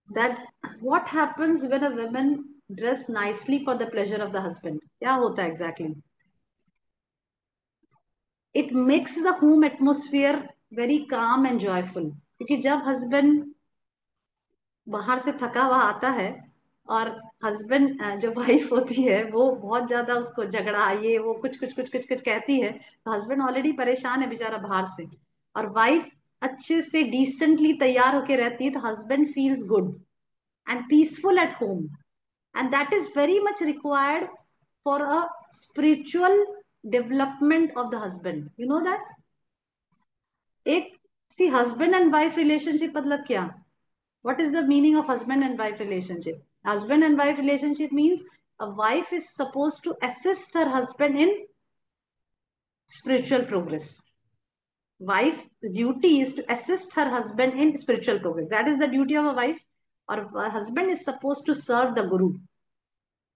that what happens when a woman dress nicely for the pleasure of the husband? क्या होता है exactly? It makes the home atmosphere very calm and joyful. क्योंकि जब husband बाहर से थका हुआ आता है और हस्बैंड जो वाइफ होती है वो बहुत ज्यादा उसको झगड़ा ये वो कुछ कहती है, तो हस्बैंड ऑलरेडी परेशान है बेचारा बाहर से, और वाइफ अच्छे से डिसेंटली तैयार होके रहती है, तो husband feels good and peaceful at home, and that is very much required for a spiritual development of the husband, you know that. एक सी हस्बैंड एंड वाइफ रिलेशनशिप मतलब क्या? what is the meaning of husband and wife relationship? Husband and wife relationship means a wife is supposed to assist her husband in spiritual progress. Wife duty is to assist her husband in spiritual progress. That is the duty of a wife. Or a husband is supposed to serve the guru.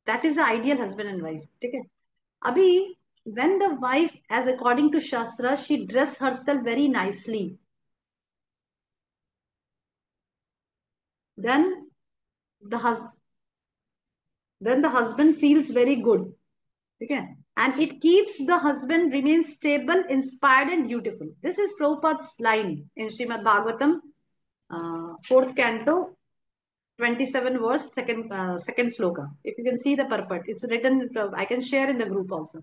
That is the ideal husband and wife. ठीक है? अभी when the wife, as according to Shastra, she dress herself very nicely, then the hus then the husband feels very good. ठीक है? And it keeps the husband remain stable, inspired and beautiful. This is Prabhupada's line in Srimad Bhagavatam, 4th canto, 27 verse, second sloka. If you can see the purport, it's written, I can share in the group also.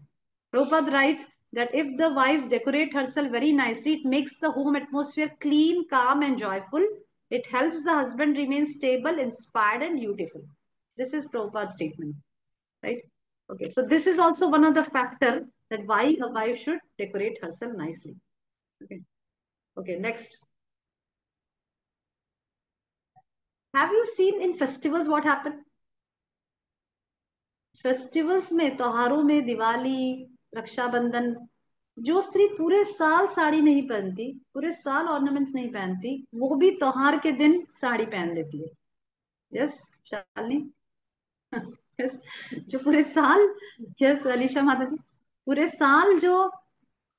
Prabhupada writes that if the wives decorate herself very nicely, it makes the home atmosphere clean, calm and joyful. It helps the husband remain stable, inspired and beautiful. This is Prabhupada's statement, right? Okay, so this is also one of the factor that why a wife should decorate herself nicely. Okay, okay, next. Have you seen in festivals what happened? Festivals में, त्योहारों में, दिवाली, रक्षाबंधन, जो स्त्री पूरे साल साड़ी नहीं पहनती, पूरे साल ऑर्नामेंट्स नहीं पहनती, वो भी त्योहार के दिन साड़ी पहन लेती है। यस शालिनी? यस, जो पूरे साल, यस अलीशा माता जी, पूरे साल जो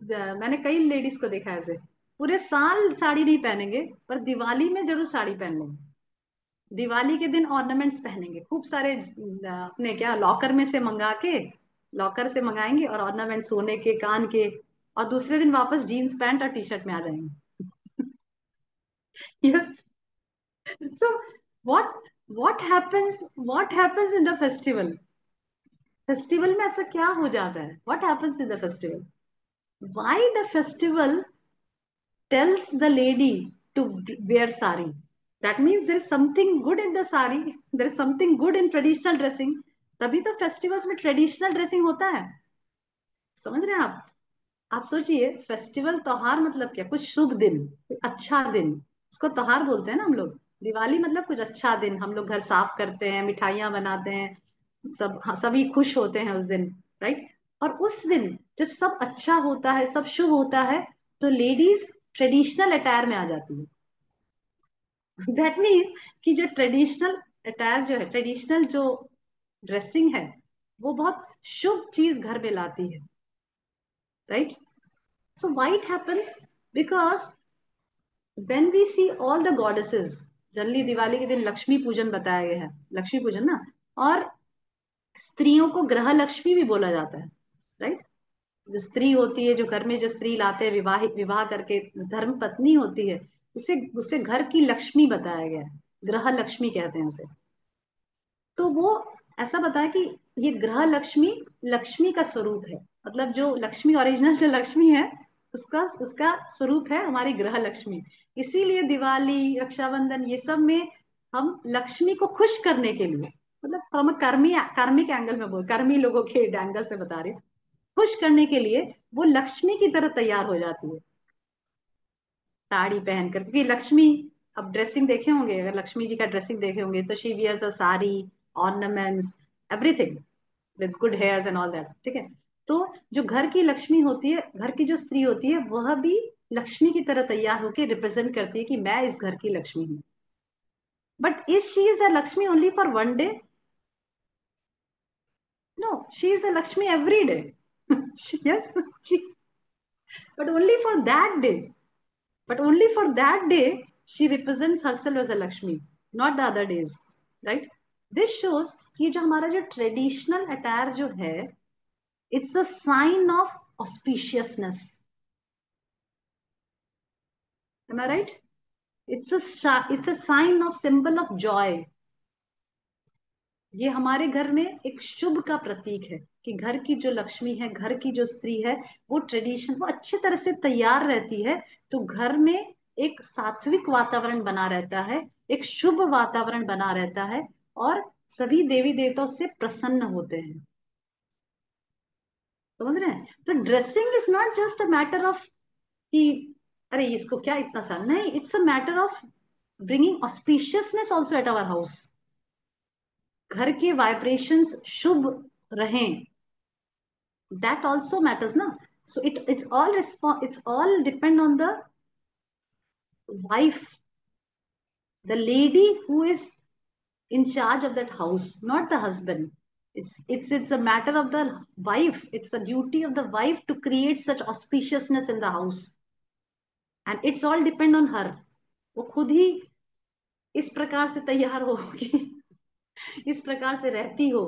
मैंने कई लेडीज को देखा है ऐसे, पूरे साल साड़ी नहीं पहनेंगे पर दिवाली में जरूर साड़ी पहन लेंगे, दिवाली के दिन ऑर्नामेंट्स पहनेंगे खूब सारे, अपने क्या लॉकर में से मंगा के, लॉकर से मंगाएंगे और ऑर्नामेंट सोने के, कान के, और दूसरे दिन वापस जीन्स पैंट और टी शर्ट में आ जाएंगे। Yes. So what what happens in the festival? Festival में ऐसा क्या हो जाता है? What happens in the festival? Why the festival tells the lady to wear sari? That means there is something good in the sari, there is something good in traditional dressing. तभी तो festivals में traditional dressing होता है। समझ रहे हैं आप? आप सोचिए, फेस्टिवल त्योहार मतलब क्या? कुछ शुभ दिन, कुछ अच्छा दिन, उसको त्योहार बोलते हैं ना हम लोग। दिवाली मतलब कुछ अच्छा दिन, हम लोग घर साफ करते हैं, मिठाइयां बनाते हैं, सब, हाँ, सभी खुश होते हैं उस दिन, राइट? और उस दिन जब सब अच्छा होता है, सब शुभ होता है, तो लेडीज ट्रेडिशनल अटायर में आ जाती है। दैट मीन कि जो ट्रेडिशनल अटायर जो है, ट्रेडिशनल जो ड्रेसिंग है, वो बहुत शुभ चीज घर में लाती है, right? So why it happens? Because when we see all the goddesses, generally Diwali के दिन लक्ष्मी पूजन बताया गया है, लक्ष्मी पूजन ना, और स्त्रियों को ग्रह लक्ष्मी भी बोला जाता है, राइट? जो स्त्री होती है, जो घर में जो स्त्री लाते हैं, विवाह करके धर्म पत्नी होती है, उसे उसे घर की लक्ष्मी बताया गया है, ग्रह लक्ष्मी कहते हैं उसे। तो वो ऐसा बताया कि ये ग्रह लक्ष्मी लक्ष्मी का स्वरूप है, मतलब जो लक्ष्मी, ओरिजिनल जो लक्ष्मी है, उसका उसका स्वरूप है हमारी गृह लक्ष्मी। इसीलिए दिवाली, रक्षाबंधन, ये सब में हम लक्ष्मी को खुश करने के लिए, मतलब हम कर्मी कार्मिक एंगल में बोल, कर्मी लोगों के एंगल से बता रहे हैं, खुश करने के लिए वो लक्ष्मी की तरह तैयार हो जाती है साड़ी पहनकर। क्योंकि लक्ष्मी, अब ड्रेसिंग देखे होंगे, अगर लक्ष्मी जी का ड्रेसिंग देखे होंगे तो she wears a sari, ornaments, everything with good hairs and all that, ठीक है। तो जो घर की लक्ष्मी होती है, घर की जो स्त्री होती है, वह भी लक्ष्मी की तरह तैयार होकर रिप्रेजेंट करती है कि मैं इस घर की लक्ष्मी हूँ। But is she is a Lakshmi only for one day? No, she is a Lakshmi every day. Yes, but only for that day. But only for that day, she represents herself as a Lakshmi, not the other days, right? This shows कि जो हमारा जो traditional attire जो है, it's a sign of auspiciousness. Am I right? It's a sign of symbol of joy. ये हमारे घर में एक शुभ का प्रतीक है कि घर की जो लक्ष्मी है, घर की जो स्त्री है, वो ट्रेडिशन, वो अच्छे तरह से तैयार रहती है, तो घर में एक सात्विक वातावरण बना रहता है, एक शुभ वातावरण बना रहता है, और सभी देवी देवता उससे प्रसन्न होते हैं। समझ रहे हैं? तो dressing is not just a matter of कि अरे इसको क्या इतना सा, नहीं, it's a matter of bringing auspiciousness also at our house. घर के वाइब्रेशंस शुभ रहें, that also matters na. So it's all depend on the wife, the lady who is in charge of that house, not the husband. It's a matter of the wife. It's a duty of the wife to create such auspiciousness in the house, and it's all depend on her. वो खुद ही इस प्रकार से तैयार होगी, इस प्रकार से रहती हो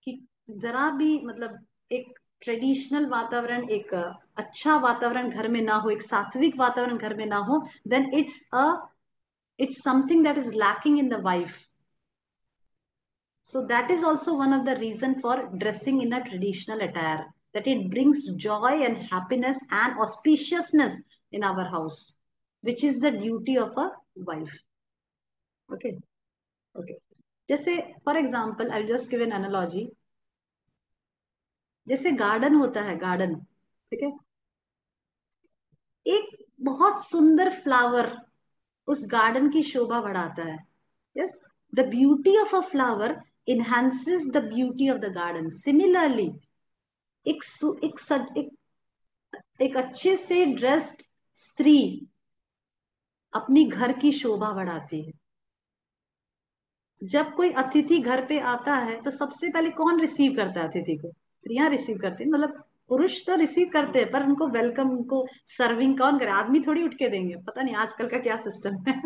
कि जरा भी मतलब एक ट्रेडिशनल वातावरण, एक अच्छा वातावरण घर में ना हो, एक सात्विक वातावरण घर में ना हो, then it's something that is lacking in the wife. So that is also one of the reason for dressing in a traditional attire, that it brings joy and happiness and auspiciousness in our house, which is the duty of a wife. Okay, okay. जैसे for example I just give an analogy. जैसे garden होता है, garden, ठीक है, एक बहुत सुंदर flower उस गार्डन की शोभा बढ़ाता है। Yes, the beauty of a flower enhances the beauty of the garden. Similarly, एक एक अच्छे से ड्रेस्ड स्त्री अपनी घर की शोभा बढ़ाती है। जब कोई अतिथि घर पे आता है तो सबसे पहले कौन रिसीव करता है अतिथि को? स्त्रियां रिसीव करती हैं, मतलब पुरुष तो रिसीव करते हैं, पर उनको वेलकम, उनको सर्विंग कौन करे? आदमी थोड़ी उठ के देंगे, पता नहीं आजकल का क्या सिस्टम है।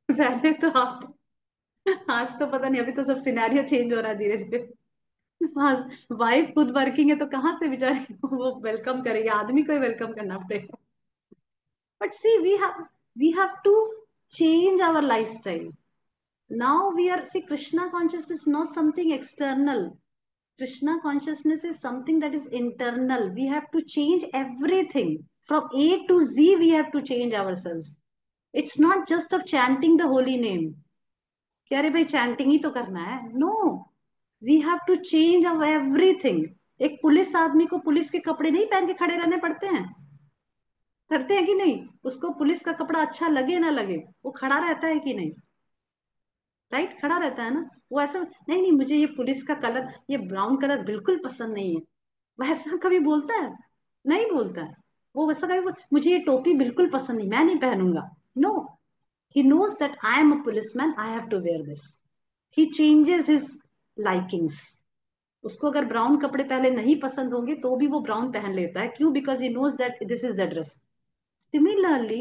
पहले तो आप, आज तो पता नहीं, अभी तो सब सिनेरियो चेंज हो रहा है धीरे धीरे। हाँ, वाइफ खुद वर्किंग है तो कहाँ से बेचारी वो वेलकम करेगी? आदमी को ही वेलकम करना पड़ेगा। But see, we have to change our lifestyle. Now we are, see, Krishna consciousness is not something external. Krishna consciousness is something that is internal. We have to change everything from A to Z. We have to change ourselves. It's not just of chanting the holy name, कि अरे भाई chanting ही तो करना है। No, we have to change our everything. एक police आदमी को police के कपड़े नहीं पहन के खड़े रहने पड़ते हैं? करते हैं कि नहीं? उसको पुलिस का कपड़ा अच्छा लगे ना लगे, वो खड़ा रहता है कि नहीं? राइट, खड़ा रहता है ना। वो ऐसा नहीं, नहीं मुझे ये पुलिस का कलर, ये ब्राउन कलर बिल्कुल पसंद नहीं है, वैसा कभी बोलता है? नहीं बोलता है। वो वैसा कभी मुझे ये टोपी बिल्कुल पसंद नहीं, मैं नहीं पहनूंगा। No, he knows that I am a policeman, I have to wear this. He changes his likings. उसको अगर ब्राउन कपड़े पहले नहीं पसंद होंगे तो भी वो ब्राउन पहन लेता है। क्यों? Because he knows that this is the dress. Similarly,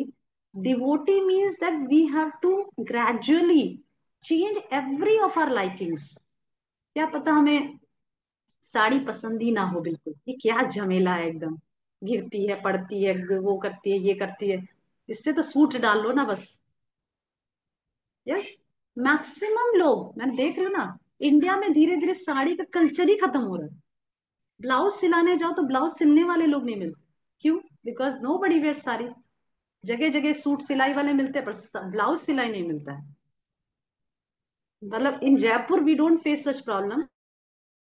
devotee means that we have to gradually change every of our likings. क्या पता हमें साड़ी पसंद ही ना हो बिल्कुल, ये क्या झमेला है एकदम, गिरती है, पड़ती है, वो करती है, ये करती है, इससे तो सूट डाल लो ना बस। यस, मैक्सिमम लोग, मैं देख रही हूँ ना, इंडिया में धीरे धीरे साड़ी का कल्चर ही खत्म हो रहा है। ब्लाउज सिलाने जाओ तो ब्लाउज सिलने वाले लोग नहीं मिलते। क्यों? Because nobody wear sari. जगह जगह सूट सिलाई वाले मिलते हैं पर ब्लाउज सिलाई नहीं मिलता है। मतलब in Jaipur we don't face such problem.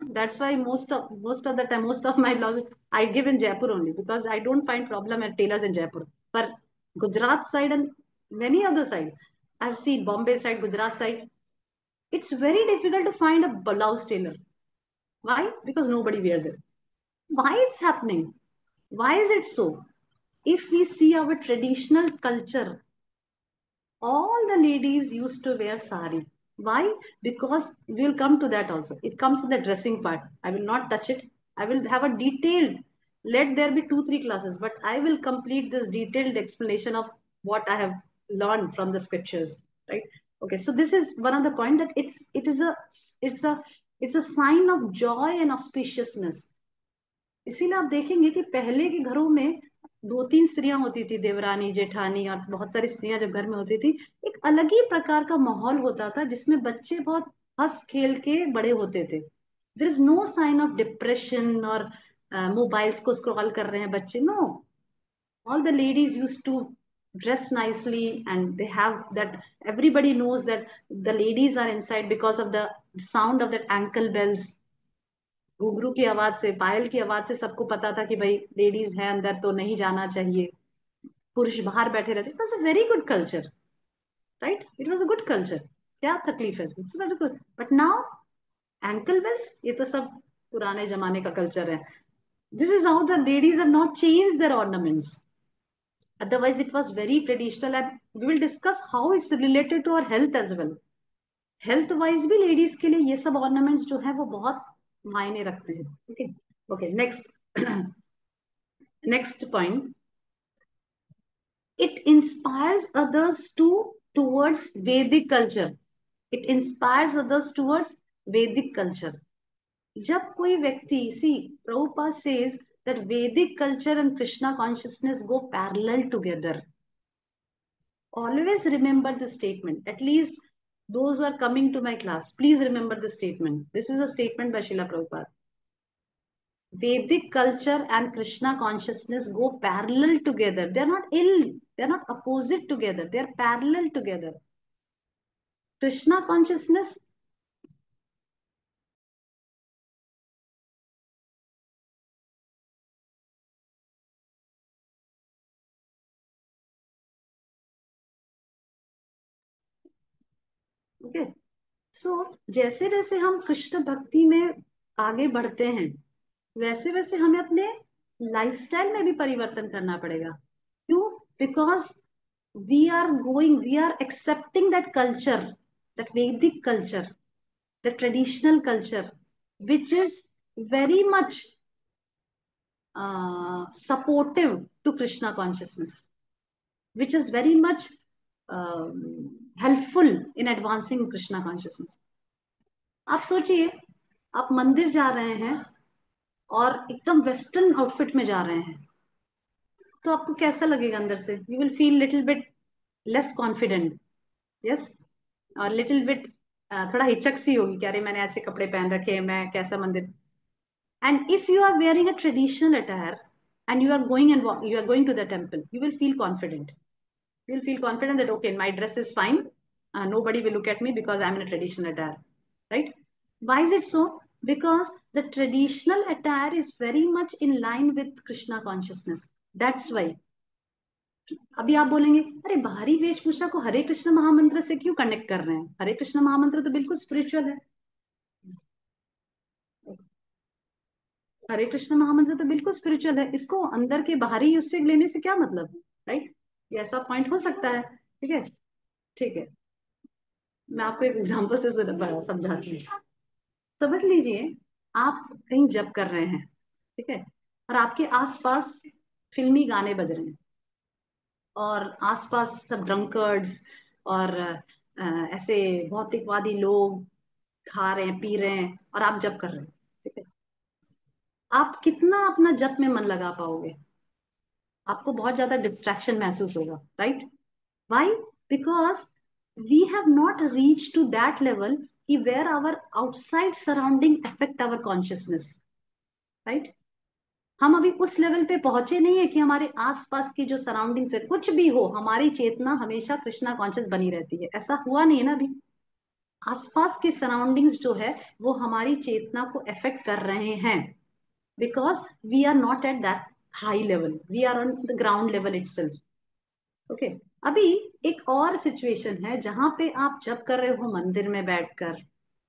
That's why most of the time, most of my blouses I give in Jaipur only, because I don't find problem at tailors in Jaipur. But Gujarat side and many other side, I've seen Bombay side, Gujarat side, it's very difficult to find a blouse tailor. Why? Because nobody wears it. Why it's happening? Why is it so? If we see our traditional culture, all the ladies used to wear sari. Why? Because we will come to that also. It comes in the dressing part. I will not touch it. I will have a detailed, let there be 2, 3 classes, but I will complete this detailed explanation of what I have learned from the scriptures. Right? Okay, so this is one of the point that it's a it's a sign of joy and auspiciousness. इसीलिए आप देखेंगे कि पहले के घरों में 2, 3 स्त्रियां होती थी, देवरानी जेठानी और बहुत सारी स्त्रियां जब घर में होती थी, एक अलग ही प्रकार का माहौल होता था जिसमें बच्चे बहुत हंस खेल के बड़े होते थे। There is no sign of depression और मोबाइल्स को स्क्रॉल कर रहे हैं बच्चे, no. All the ladies used to dress nicely, and they have that, everybody knows that the ladies are inside because of the sound of that ankle bells, घुघरू की आवाज से, पायल की आवाज से सबको पता था कि भाई लेडीज है अंदर तो नहीं जाना चाहिए, पुरुष बाहर बैठे रहते। It was a very good culture, right? It was a good culture. क्या तकलीफ है? It's very good. But now ankle bells, ये तो सब पुराने जमाने का कल्चर है। This is how the ladies have not change their ornaments, otherwise it was very traditional, and we will discuss how it's related to our health as well। Health wise भी ladies के लिए ये सब ornaments जो है वो बहुत मायने रखते हैं। Okay, okay, next. Next point, it inspires others towards Vedic culture। It inspires others towards Vedic culture। जब कोई व्यक्ति, see, Prabhupada says that Vedic culture and Krishna consciousness go parallel together। Always remember this statement. At least those who are coming to my class, please remember this statement. This is a statement by Srila Prabhupada। Vedic culture and Krishna consciousness go parallel together. They're not ill, they're not opposite together, they're parallel together। Krishna consciousness, okay. So जैसे जैसे हम कृष्ण भक्ति में आगे बढ़ते हैं, वैसे वैसे हमें अपने लाइफस्टाइल में भी परिवर्तन करना पड़ेगा। क्यों? Because we are accepting that culture, that Vedic culture, the traditional culture, which is very much supportive to Krishna consciousness, which is very much helpful in advancing Krishna consciousness। आप सोचिए, आप मंदिर जा रहे हैं और एकदम वेस्टर्न आउटफिट में जा रहे हैं, तो आपको कैसा लगेगा अंदर से? You will feel little bit less confident, yes, और लिटिल बिट थोड़ा हिचक सी होगी कि अरे मैंने ऐसे कपड़े पहन रखे हैं, मैं कैसा मंदिर। And if you are wearing a traditional attire and you are going to the temple, you will feel confident. You will feel confident that okay, my dress is fine. Nobody will look at me because I'm in a traditional attire, right? Why is it so? Because the traditional attire is very much in line with Krishna consciousness. That's why। अभी आप बोलेंगे अरे बाहरी वेशभूषा को हरे कृष्ण महामंत्र से क्यों कनेक्ट कर रहे हैं? हरे कृष्ण महामंत्र तो बिल्कुल स्पिरिचुअल है। हरे कृष्ण महामंत्र तो बिल्कुल स्पिरिचुअल है, इसको अंदर के बाहरी उससे लेने से क्या मतलब, राइट? ये ऐसा पॉइंट हो सकता है। ठीक है, ठीक है, मैं आपको एक एग्जांपल से समझाती हूँ। समझ लीजिए, आप कहीं जब कर रहे हैं, ठीक है, और आपके आसपास फिल्मी गाने बज रहे हैं, और आसपास सब ड्रंकर्ड्स और ऐसे भौतिकवादी लोग खा रहे हैं, पी रहे हैं, और आप जब कर रहे हैं, ठीक है, आप कितना अपना जप में मन लगा पाओगे? आपको बहुत ज्यादा डिस्ट्रैक्शन महसूस होगा, right? Why? Because we have not reach to that level कि where our outside surrounding affect our consciousness. Right. हम अभी उस लेवल पे पहुंचे नहीं है कि हमारे आसपास की जो सराउंडिंग्स है कुछ भी हो, हमारी चेतना हमेशा कृष्णा कॉन्शियस बनी रहती है, ऐसा हुआ नहीं है ना अभी। आसपास के सराउंडिंग्स जो है वो हमारी चेतना को अफेक्ट कर रहे हैं, because we are not at that high level, we are on the ground level itself. Okay. अभी एक और सिचुएशन है जहां पे आप जप कर रहे हो मंदिर में बैठकर,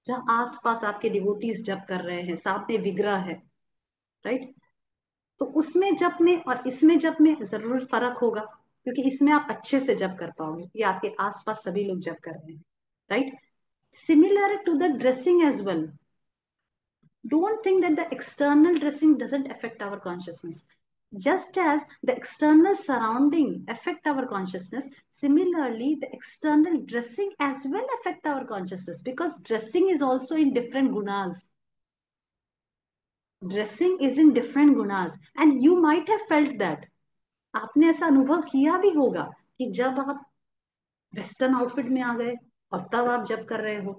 जहां आसपास आपके डिवोटीज जप कर रहे हैं, सामने विग्रह है, राइट। तो उसमें जप में और इसमें जप में जरूर फर्क होगा, क्योंकि इसमें आप अच्छे से जप कर पाओगे कि आपके आसपास सभी लोग जप कर रहे हैं, right. Similar to the dressing as well. Don't think that the external dressing doesn't affect our consciousness. Just as the external surrounding affect our consciousness, similarly the external dressing as well affect our consciousness, because dressing is also in different gunas. Dressing is in different gunas, and you might have felt that. आपने ऐसा अनुभव किया भी होगा कि जब आप western outfit में आ गए और तब आप जब कर रहे हो,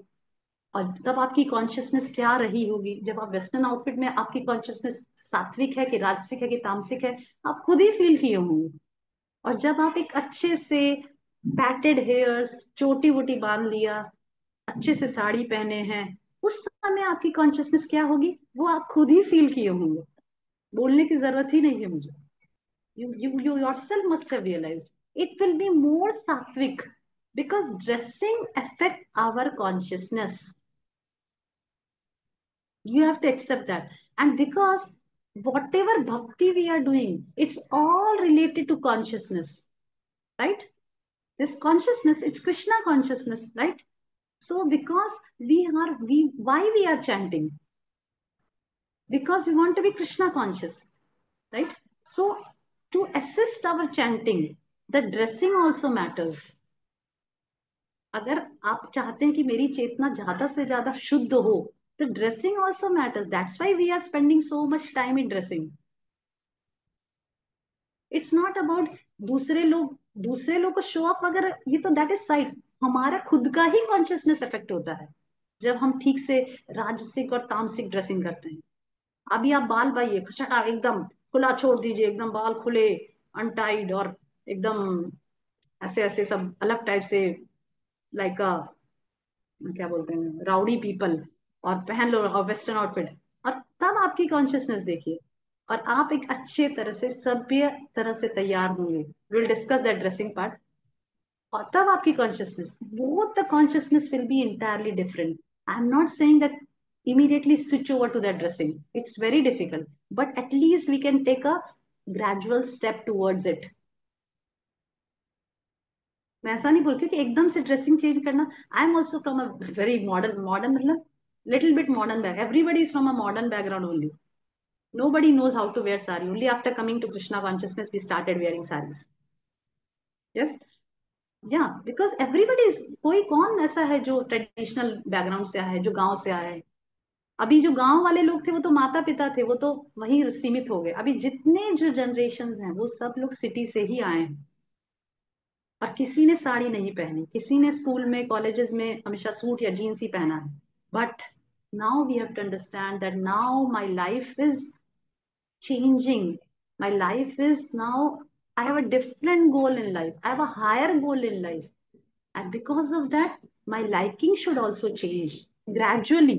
और तब आपकी कॉन्शियसनेस क्या रही होगी जब आप वेस्टर्न आउटफिट में, आपकी कॉन्शियसनेस सात्विक है कि राजसिक है कि तामसिक है, आप खुद ही फील किए होंगे। और जब आप एक अच्छे से पैटेड हेयर्स, चोटी वोटी बांध लिया, अच्छे से साड़ी पहने हैं, उस समय आपकी कॉन्शियसनेस क्या होगी वो आप खुद ही फील किए होंगे, बोलने की जरूरत ही नहीं है मुझे। You yourself must have realized it will be more sattvic, because dressing affect our consciousness. You have to accept that. And because whatever bhakti we are doing, it's all related to consciousness, right? This consciousness, it's Krishna consciousness, right? So because why we are chanting? Because we want to be Krishna conscious, right? So to assist our chanting, the dressing also matters. अगर आप चाहते हैं कि मेरी चेतना ज्यादा से ज्यादा शुद्ध हो, तो dressing also matters, that's why we are spending so much time in dressing. It's not about दूसरे लोग को शो अप वगैरह, ये तो दैट इज साइड। हमारा खुद का ही कॉन्शियसनेस इफेक्ट होता है जब हम ठीक से राजसिक और तामसिक ड्रेसिंग करते हैं। अभी आप बाल बाइये खचटा एकदम खुला छोड़ दीजिए, एकदम बाल खुले, अनटाइड, और एकदम ऐसे ऐसे सब अलग टाइप से, लाइक क्या बोलते हैं, राउडी पीपल, और पहन लो वेस्टर्न आउटफिट, और तब आपकी कॉन्शियसनेस देखिए, और आप एक अच्छे तरह से सभ्य तरह से तैयार होंगे, will discuss that dressing part, और तब आपकी consciousness, both the consciousness will be entirely different. I am not saying that immediately switch over to that dressing, it's very difficult, but at least we can take a gradual step towards it. मैं ऐसा नहीं बोल, क्योंकि एकदम से dressing change करना, I am also from a very modern modern मतलब little bit modern back, everybody is from a modern background only, nobody knows how to wear sari, only after coming to Krishna consciousness we started wearing saris. Yes. Yeah, because everybody is, कोई कौन ऐसा है जो traditional background से आया है, जो गांव से आया है। अभी जो गांव वाले लोग थे वो तो माता पिता थे, वो तो वहीं सीमित हो गए। अभी जितने जो जनरेशन हैं वो सब लोग सिटी से ही आए हैं, और किसी ने साड़ी नहीं पहनी, किसी ने स्कूल में कॉलेजेस में हमेशा सूट या जीन्स ही पहना है। But now we have to understand that now my life is changing. My life is now, I have a different goal in life, I have a higher goal in life, and because of that my liking should also change gradually.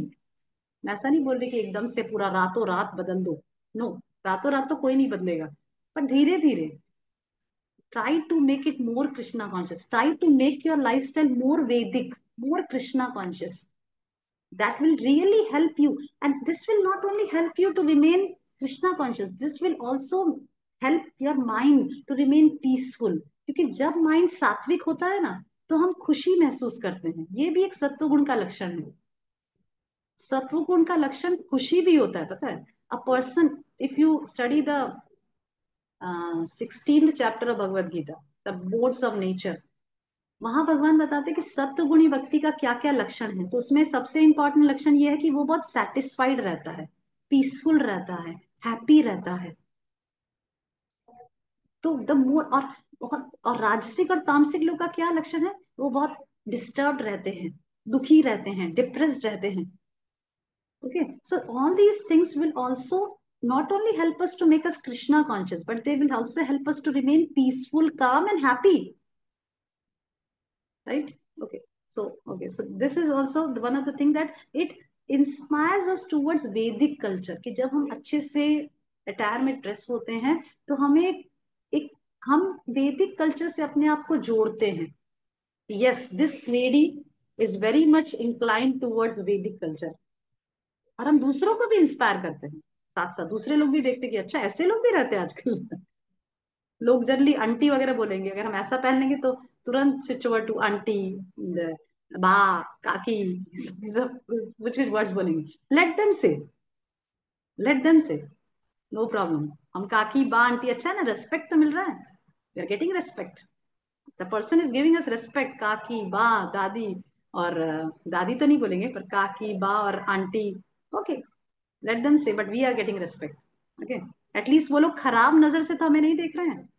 मैं ऐसा नहीं बोल रही कि एकदम से पूरा रातों रात बदल दो, नो, रातों रात तो कोई नहीं बदलेगा, पर धीरे धीरे try to make it more Krishna conscious. Try to make your lifestyle more Vedic, more Krishna conscious. That will really help you. And this will not only help you to remain Krishna conscious, this will also help your mind to remain peaceful. क्योंकि जब mind सात्विक होता है ना, तो हम खुशी महसूस करते हैं, ये भी एक सत्व गुण का लक्षण है। सत्व गुण का लक्षण खुशी भी होता है, पता है। A person, if you study the 16th chapter of Bhagavad Gita, the boards of nature, वहां भगवान बताते हैं कि सत्वगुणी व्यक्ति का क्या क्या लक्षण है। तो उसमें सबसे इंपॉर्टेंट लक्षण यह है कि वो बहुत सेटिस्फाइड रहता है, पीसफुल रहता है, हैप्पी रहता है। तो द मोर, और बहुत, और राजसिक और तामसिक लोग का क्या लक्षण है, वो बहुत डिस्टर्ब रहते हैं, दुखी रहते हैं, डिप्रेस्ड रहते हैं। Okay, so all these things will also not only help us to make us Krishna conscious, but they will also help us to remain peaceful, calm, and happy. Right? Okay. So this is also one of the thing that it inspires us towards Vedic culture. कि जब हम अच्छे से attire में dress होते हैं तो हमें एक हम वैदिक कल्चर से अपने आप को जोड़ते हैं. Yes, this lady is very much inclined towards Vedic culture. और हम दूसरों को भी इंस्पायर करते हैं. साथ साथ दूसरे लोग भी देखते हैं कि अच्छा ऐसे लोग भी रहते हैं आजकल. लोग जनरली आंटी वगैरह बोलेंगे, अगर हम ऐसा पहन लेंगे तो तुरंत स्विच ओवर टू आंटी, बा, काकी, सब कुछ वर्ड्स बोलेंगे. लेट देम से नो प्रॉब्लम. हम काकी, बा, आंटी, अच्छा है ना, रेस्पेक्ट तो मिल रहा है. We are getting respect. The person is giving us respect. काकी, बा, दादी. और दादी तो नहीं बोलेंगे, पर काकी, बा और aunty. Okay, let them say, but we are getting respect. Okay, at least वो लोग खराब नजर से तो हमें नहीं देख रहे हैं.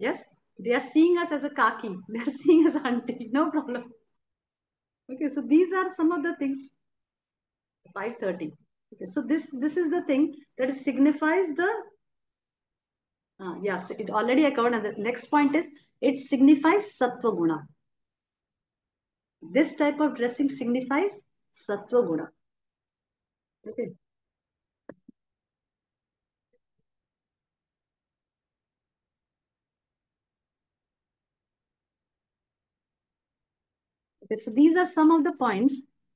Yes, they are seeing us as a kaki. They are seeing us auntie. No problem. Okay, so these are some of the things. 5:30. Okay, so this is the thing that signifies the. Yes, it already I covered. And the next point is it signifies sattva guna. This type of dressing signifies sattva guna. Okay. Okay, so these are some of the points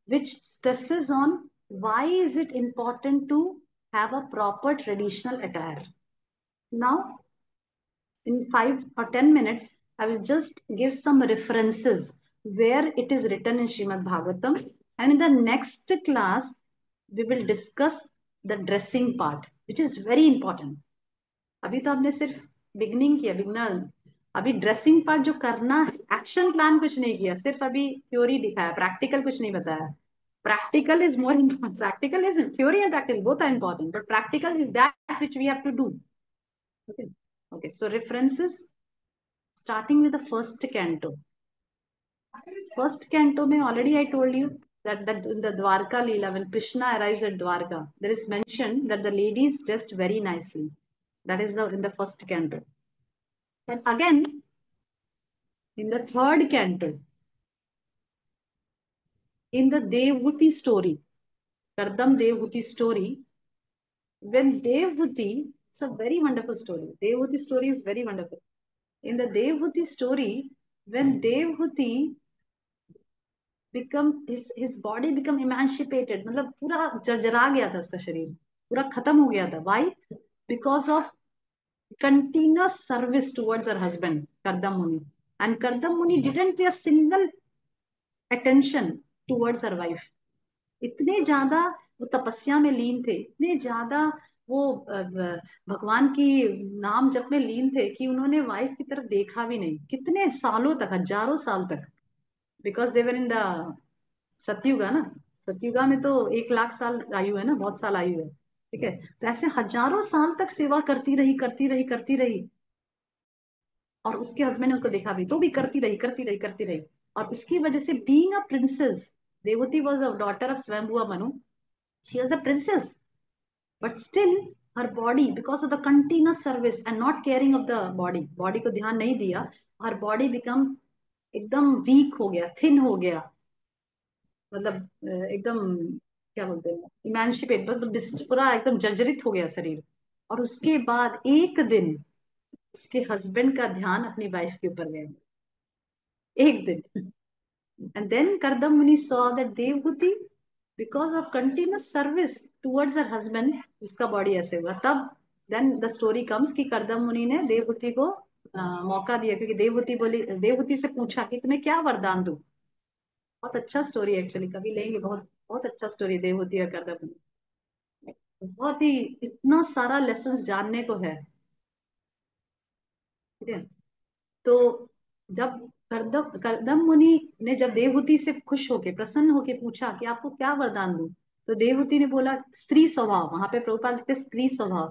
which stresses on why is it important to have a proper traditional attire. Now, in 5 or 10 minutes, I will just give some references where it is written in Srimad Bhagavatam. And in the next class, we will discuss the dressing part, which is very important. अभी तो आपने सिर्फ beginning किया, beginner. अभी dressing part जो करना है, action plan कुछ नहीं किया, सिर्फ अभी थ्योरी दिखाया, प्रैक्टिकल कुछ नहीं बताया. Practical is more important. Practical is theory and practical both are important, but practical is that which we have to do. Okay. Okay. So references starting with the first canto. First canto mein already I told you that in the Dwarka Leela, when Krishna arrives at Dwarka, there is mention that the ladies dressed very nicely. That is in the first canto. And again, in the third canto, in the Devhuti story, Kardam Devhuti story, when Devhuti, it's a very wonderful story. Devhuti story is very wonderful. In the Devhuti story, when Devhuti become his body become emancipated, मतलब पूरा जर्जरा गया था उसका शरीर, पूरा खत्म हो गया था. Why? Because of continuous service towards her husband Kardam Muni. And Kardam Muni didn't pay a single attention towards her wife. इतने ज्यादा वो तपस्या में लीन थे, इतने ज्यादा वो भगवान की नाम जप में लीन थे कि उन्होंने वाइफ की तरफ देखा भी नहीं, कितने सालों तक, हजारों साल तक. Because they were in the सतयुगा ना. सतयुगा में तो 1 लाख साल आयु है ना, बहुत साल आयु है. ठीक है, तो ऐसे हजारों साल तक सेवा करती रही, करती रही, करती रही. और उसके हस्बैंड ने उसको देखा भी, तो भी करती रही, करती रही, करती रही. और इसकी वजह से being a princess, Devahuti was a daughter of Swayambhuva Manu. She was a princess, but still her body, because of the continuous service and not caring of the body, body को ध्यान नहीं दिया, हर बॉडी बिकम एकदम वीक हो गया, thin हो गया. मतलब एकदम क्या बोलते हैं, इमेंशिपेट, पूरा एकदम जर्जरित हो गया शरीर. और उसके बाद एक दिन उसके हस्बैंड का ध्यान अपनी वाइफ के ऊपर गया. एक दिन. एंड देन करदम मुनि saw that Devahuti, because of continuous service towards her husband, उसका बॉडी ऐसे हुआ. तब देन द स्टोरी कम्स कि करदम मुनि ने देवहूति को मौका दिया, क्योंकि देवहूति बोली, देवहूति से पूछा कि तुम्हें क्या वरदान दूं. बहुत अच्छा स्टोरी एक्चुअली, कभी लेंगे. बहुत बहुत अच्छा स्टोरी देवहूति और करदम. बहुत ही, इतना सारा लेसन जानने को है. ठीक है. तो जब करदम मुनि ने जब देवहूति से खुश होके, प्रसन्न होके पूछा कि आपको क्या वरदान दूं, तो देवहूति ने बोला स्त्री स्वभाव. वहां पे प्रभुपाद लिखते स्त्री स्वभाव.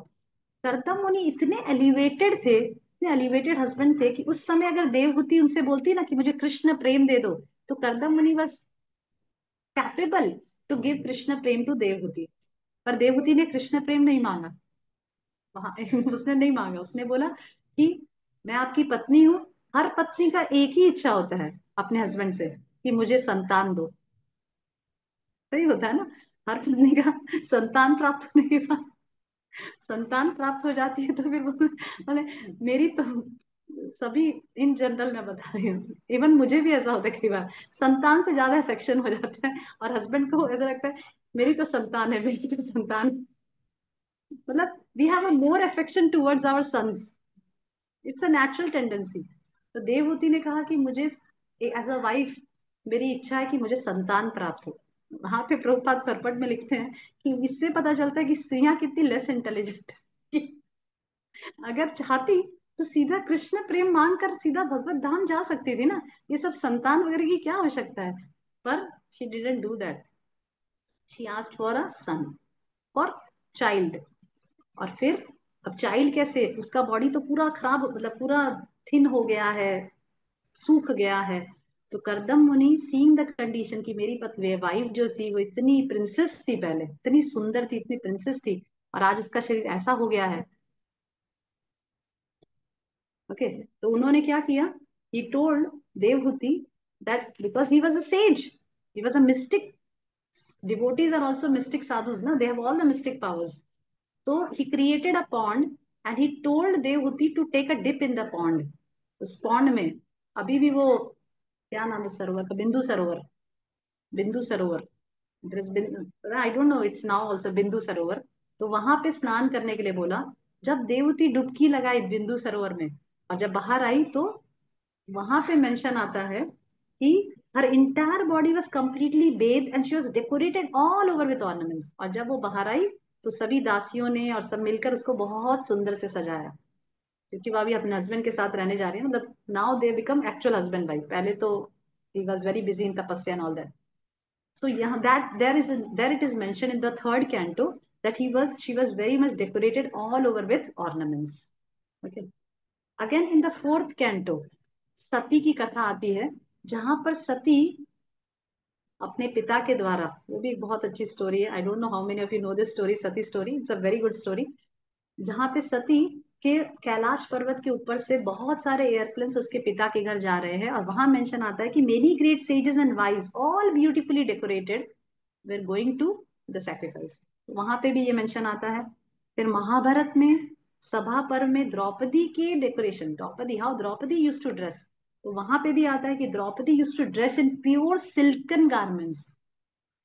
करदम मुनि इतने एलिवेटेड थे, इतने एलिवेटेड हस्बैंड थे कि उस समय अगर देवहूति उनसे बोलती ना कि मुझे कृष्ण प्रेम दे दो, तो Kardama Muni was capable to give Krishna prem to Devahuti. पर देवहूति ने कृष्ण प्रेम नहीं मांगा. वहां उसने नहीं मांगा, उसने बोला कि मैं आपकी पत्नी हूँ। हर पत्नी का एक ही इच्छा होता है अपने हस्बैंड से कि मुझे संतान दो। सही होता है ना? हर पत्नी का संतान प्राप्त होने के बाद, संतान प्राप्त हो जाती है तो फिर वो बोले मेरी तो सभी, इन जनरल मैं बता रही हूँ, इवन मुझे भी ऐसा होता है कई बार, संतान से ज्यादा अफेक्शन हो जाता है और हस्बैंड को ऐसा लगता है मेरी तो संतान है, मेरी तो संतान, मतलब we have a more affection towards our sons. It's a natural tendency. तो देवहूति ने कहा कि मुझे एज अ वाइफ मेरी इच्छा है कि मुझे संतान प्राप्त हो। वहां पे प्रभुपाद परपट में लिखते हैं कि इससे पता चलता है कि स्त्रियां कितनी लेस इंटेलिजेंट है। अगर चाहती तो सीधा कृष्ण प्रेम मांग कर सीधा भगवत धाम जा सकती थी ना, ये सब संतान वगैरह की क्या आवश्यकता है। पर she didn't do that, she asked for a son, for child. और फिर अब चाइल्ड कैसे, उसका बॉडी तो पूरा खराब, मतलब पूरा थिन हो गया है, सूख गया है। तो करदम मुनि सीइंग द कंडीशन की मेरी पत्नी वाइफ जो थी वो इतनी प्रिंसेस थी, पहले इतनी सुंदर थी, इतनी प्रिंसेस थी, और आज उसका शरीर ऐसा हो गया है। ओके, तो उन्होंने क्या किया, he told Devahuti that because he was a says, he was a mistake, devotees are also mystic sadhus na, they have all the mystic powers. So he created a pond and he told Devhuti to take a dip in the pond. उस pond में अभी भी वो, क्या नाम है सरोवर का, बिंदु सरोवर, बिंदु सरोवर, I don't know it's now also बिंदु सरोवर। तो वहां पे स्नान करने के लिए बोला। जब देवती डुबकी लगाई बिंदु सरोवर में और जब बाहर आई तो वहां पे मेंशन आता है कि her entire body was completely bathed and she was decorated all over with ornaments. और जब वो बाहर आई तो सभी दासियों ने और सब मिलकर उसको बहुत सुंदर से सजाया, क्योंकि वो अभी अपने हस्बैंड के साथ रहने जा रही है, मतलब now they become actual husband wife. पहले तो he was very busy in tapasya and all that. So yeah, that there it is mentioned in the third canto that she was very much decorated all over with ornaments. Okay. Again in the fourth canto सती की कथा आती है, जहां पर सती अपने पिता के द्वारा, वो भी एक बहुत अच्छी स्टोरी है, I don't know how many of you know this story, Sati story, it's a very good story. जहां पे सती के कैलाश पर्वत के ऊपर से बहुत सारे एयरप्लेन्स उसके पिता के घर जा रहे हैं और वहां मेंशन आता है कि many great sages and wives all beautifully decorated were going to the sacrifice. वहां पे भी ये मेंशन आता है। फिर महाभारत में सभा पर्व में द्रौपदी के decoration, Draupadi how Draupadi use to dress, तो वहां पे भी आता है कि Draupadi use to dress in pure silken garments.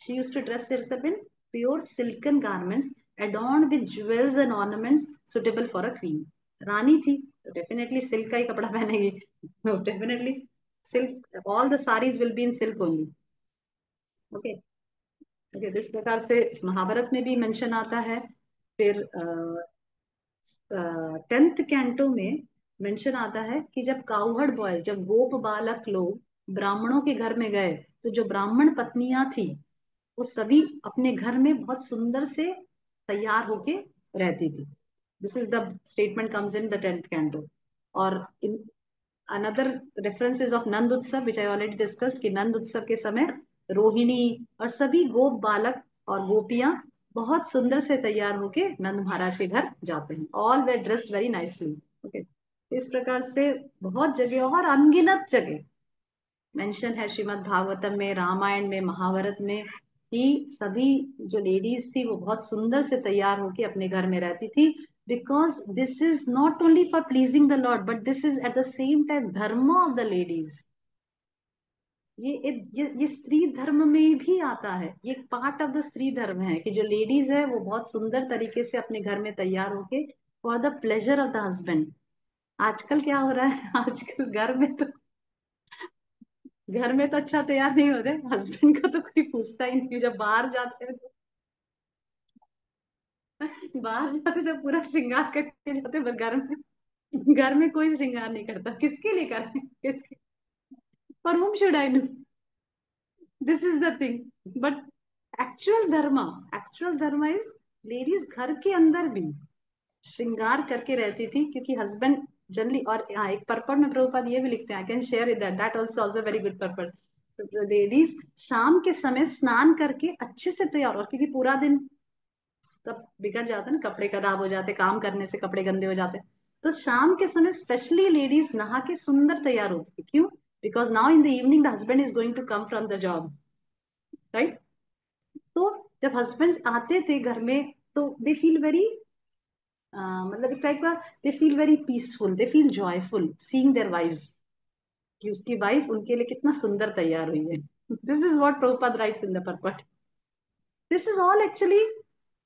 She use to dress herself in pure silken garments adorned with jewels and ornaments suitable for a queen। रानी थी तो डेफिनेटली सिल्क का ही कपड़ा पहनेगी, तो definitely silk, all the saris will be in silk only. Okay, okay, इस प्रकार से महाभारत में भी मेंशन आता है। फिर 10th कैंटो में मेंशन आता है कि जब काउहड़ बॉयज, जब गोप बालक लोग ब्राह्मणों के घर में गए, तो जो ब्राह्मण पत्नियां थी वो सभी अपने घर में बहुत सुंदर से तैयार होके रहती थी। This is the statement comes in the 10th canto. और इन अनदर रेफरेंसेस ऑफ नंद उत्सव विच आई ऑलरेडी डिस्कस्ड कि नंद उत्सव के समय रोहिणी और सभी गोप बालक और गोपियां बहुत सुंदर से तैयार होके नंद महाराज के घर जाते हैं, all where dressed very nicely. Okay, इस प्रकार से बहुत जगह और अनगिनत जगह मेंशन है श्रीमद् भागवतम में, रामायण में, महाभारत में, कि सभी जो लेडीज थी वो बहुत सुंदर से तैयार होके अपने घर में रहती थी, because this is not only for pleasing the Lord but this is at the same time धर्म ऑफ द लेडीज। ये स्त्री धर्म में भी आता है, ये एक पार्ट ऑफ द स्त्री धर्म है कि जो लेडीज है वो बहुत सुंदर तरीके से अपने घर में तैयार होके for the pleasure of the husband. आजकल क्या हो रहा है, आजकल घर में तो अच्छा तैयार नहीं होते, हस्बैंड का तो कोई पूछता ही नहीं, जब बाहर जाते हैं तो बाहर जाते तो पूरा श्रृंगार करके जाते, पर घर में कोई श्रृंगार नहीं करता, किसके लिए कर रहे हैं, किसके, for whom should I do, this is the thing. But actual धर्म इज लेडीज घर के अंदर भी श्रृंगार करके रहती थी, क्योंकि हस्बैंड जनरली, और हाँ एक पर्पट में प्रभुपाद ये भी लिखते हैं, I can share it, that also very good पर्पट। Ladies शाम के समय स्नान करके अच्छे से तैयार, और क्योंकि पूरा दिन सब बिगड़ जाता है ना, कपड़े खराब हो जाते, काम करने से कपड़े गंदे हो जाते। तो शाम के समय स्पेशली लेडीज नहा के सुंदर तैयार होती है। क्यों? Because now in the evening the husband is going to come from the job, right? तो जब हस्बैंड आते थे घर में तो दे फील वेरी, मतलब एक टाइप का, they feel very peaceful, they feel joyful seeing their wives, कि उसकी वाइफ उनके लिए कितना सुंदर तैयार हुई है। This is what Prabhupada writes in the purport. This is all actually,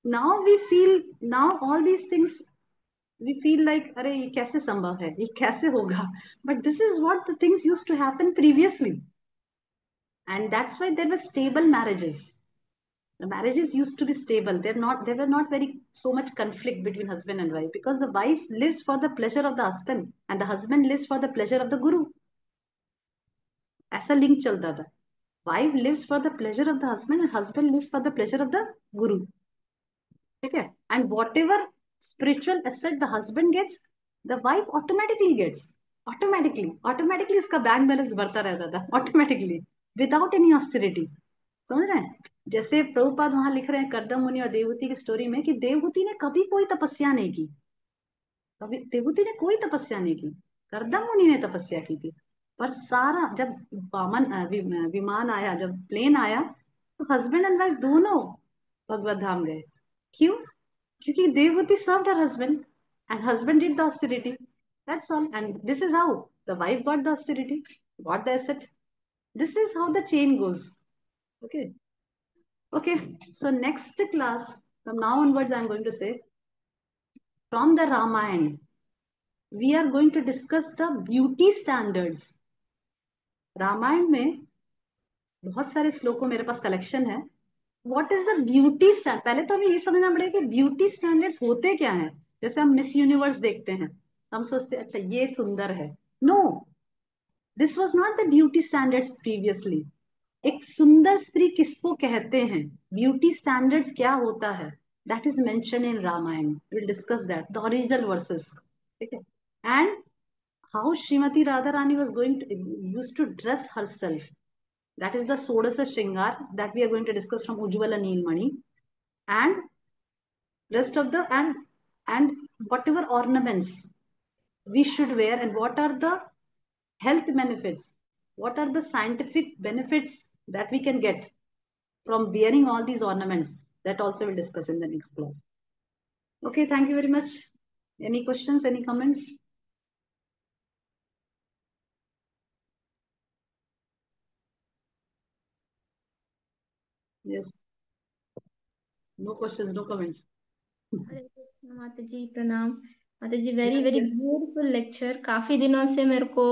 now we feel, now all these things we feel like अरे ये कैसे संभव है, ये कैसे होगा, but this is what the things used to happen previously, and that's why there were stable marriages. The marriages used to be stable. There were not very so much conflict between husband and wife, because the wife lives for the pleasure of the husband and the husband lives for the pleasure of the guru. ऐसा link चलता था। Wife lives for the pleasure of the husband and husband lives for the pleasure of the guru. ठीक है? And whatever spiritual asset the husband gets, the wife automatically gets. Automatically इसका bank balance बढ़ता रहता था, automatically, without any austerity. समझ रहे हैं? जैसे प्रभुपाद वहां लिख रहे हैं करदम मुनि और देवहूति की स्टोरी में, कि देवहूति ने कभी कोई तपस्या नहीं की, कभी देवहूति ने कोई तपस्या नहीं की, करदम मुनि ने तपस्या की थी। पर सारा जब विमान आया, जब प्लेन आया, तो हस्बैंड एंड वाइफ दोनों भगवत धाम गए। क्यों? क्योंकि Devahuti served her husband and husband did the austerity, that's all. And this is how the wife got the austerity, got the asset. This is how the chain goes. Okay, okay, so next class, from now onwards, I'm going to say, from the Ramayana, we are going to discuss the beauty standards. Ramayana में बहुत सारे श्लोकों मेरे पास collection है। What is the beauty stand, पहले तो हमें ये समझना पड़ेगा कि ब्यूटी स्टैंडर्ड्स होते क्या हैं। जैसे हम मिस यूनिवर्स देखते हैं, हम सोचते हैं अच्छा ये सुंदर है। No, this was not the beauty standards previously. एक सुंदर स्त्री किसको कहते हैं, ब्यूटी स्टैंडर्ड्स क्या होता है, that is mention in Ramayana. Will discuss that, the original verses. ठीक है? And how Shrimati Radha Rani was going to use to dress herself, that is the Sodasa Shringar that we are going to discuss from Ujjwala Neelmani, and rest of the, and whatever ornaments we should wear, and what are the health benefits, what are the scientific benefits that we can get from wearing all these ornaments, that also we'll discuss in the next class. Okay, thank you very much. Any questions, any comments? Yes. No questions, no comments. Hare Krishna Mata ji, प्रणाम। Mata ji, very Yes, very yes. Beautiful lecture. काफी दिनों से मेरे को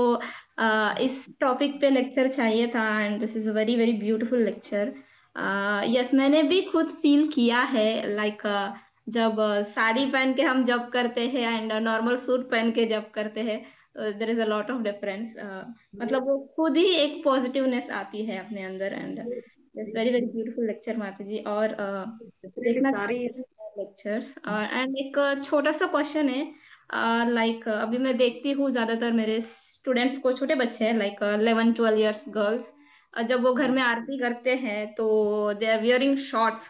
इस topic पे lecture चाहिए था, and this is a very very beautiful lecture. Yes, मैंने भी खुद फील किया है, लाइक जब साड़ी पहन के हम जब करते हैं एंड नॉर्मल सूट पहन के जब करते हैं, there is a lot of difference. Yes, मतलब वो खुद ही एक पॉजिटिवनेस आती है अपने अंदर। And yes, it's very yes. Very beautiful lecture माता जी। और Definitely देखना सारी चाहती हूँ लेक्चर्स। एंड एक छोटा सा क्वेश्चन है, लाइक अभी मैं देखती हूँ ज्यादातर मेरे स्टूडेंट्स को, छोटे बच्चे हैं लाइक 11-12 ईयर्स गर्ल्स, जब वो घर में आरती करते हैं तो they are wearing shorts,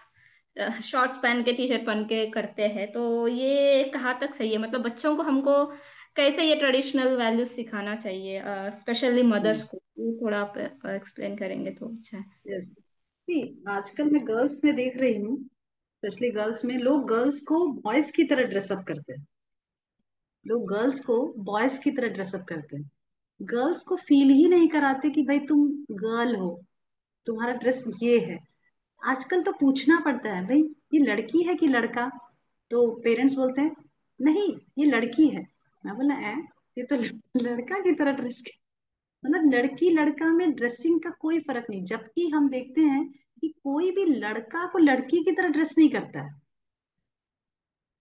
shorts पहन के, टी शर्ट पहन के करते हैं। तो ये कहाँ तक सही है? मतलब बच्चों को हमको कैसे ये ट्रेडिशनल वैल्यूज सिखाना चाहिए, स्पेशली मदर्स को? ये थोड़ा आप एक्सप्लेन करेंगे तो अच्छा है। यस। सी, आजकल मैं गर्ल्स में देख रही हूँ, स्पेशली गर्ल्स में, लोग गर्ल्स को बॉयज की तरह ड्रेसअप करते हैं। लोग गर्ल्स को बॉयज की तरह ड्रेसअप करते हैं। गर्ल्स को फील ही नहीं कराते कि भाई तुम गर्ल हो, तुम्हारा ड्रेस ये है। आजकल तो पूछना पड़ता है, भाई ये लड़की है कि लड़का? तो पेरेंट्स बोलते हैं नहीं ये लड़की है। मैं बोला है, ये तो लड़का की तरह ड्रेस, मतलब लड़की लड़का में ड्रेसिंग का कोई फर्क नहीं। जबकि हम देखते हैं कि कोई भी लड़का को लड़की की तरह ड्रेस नहीं करता है।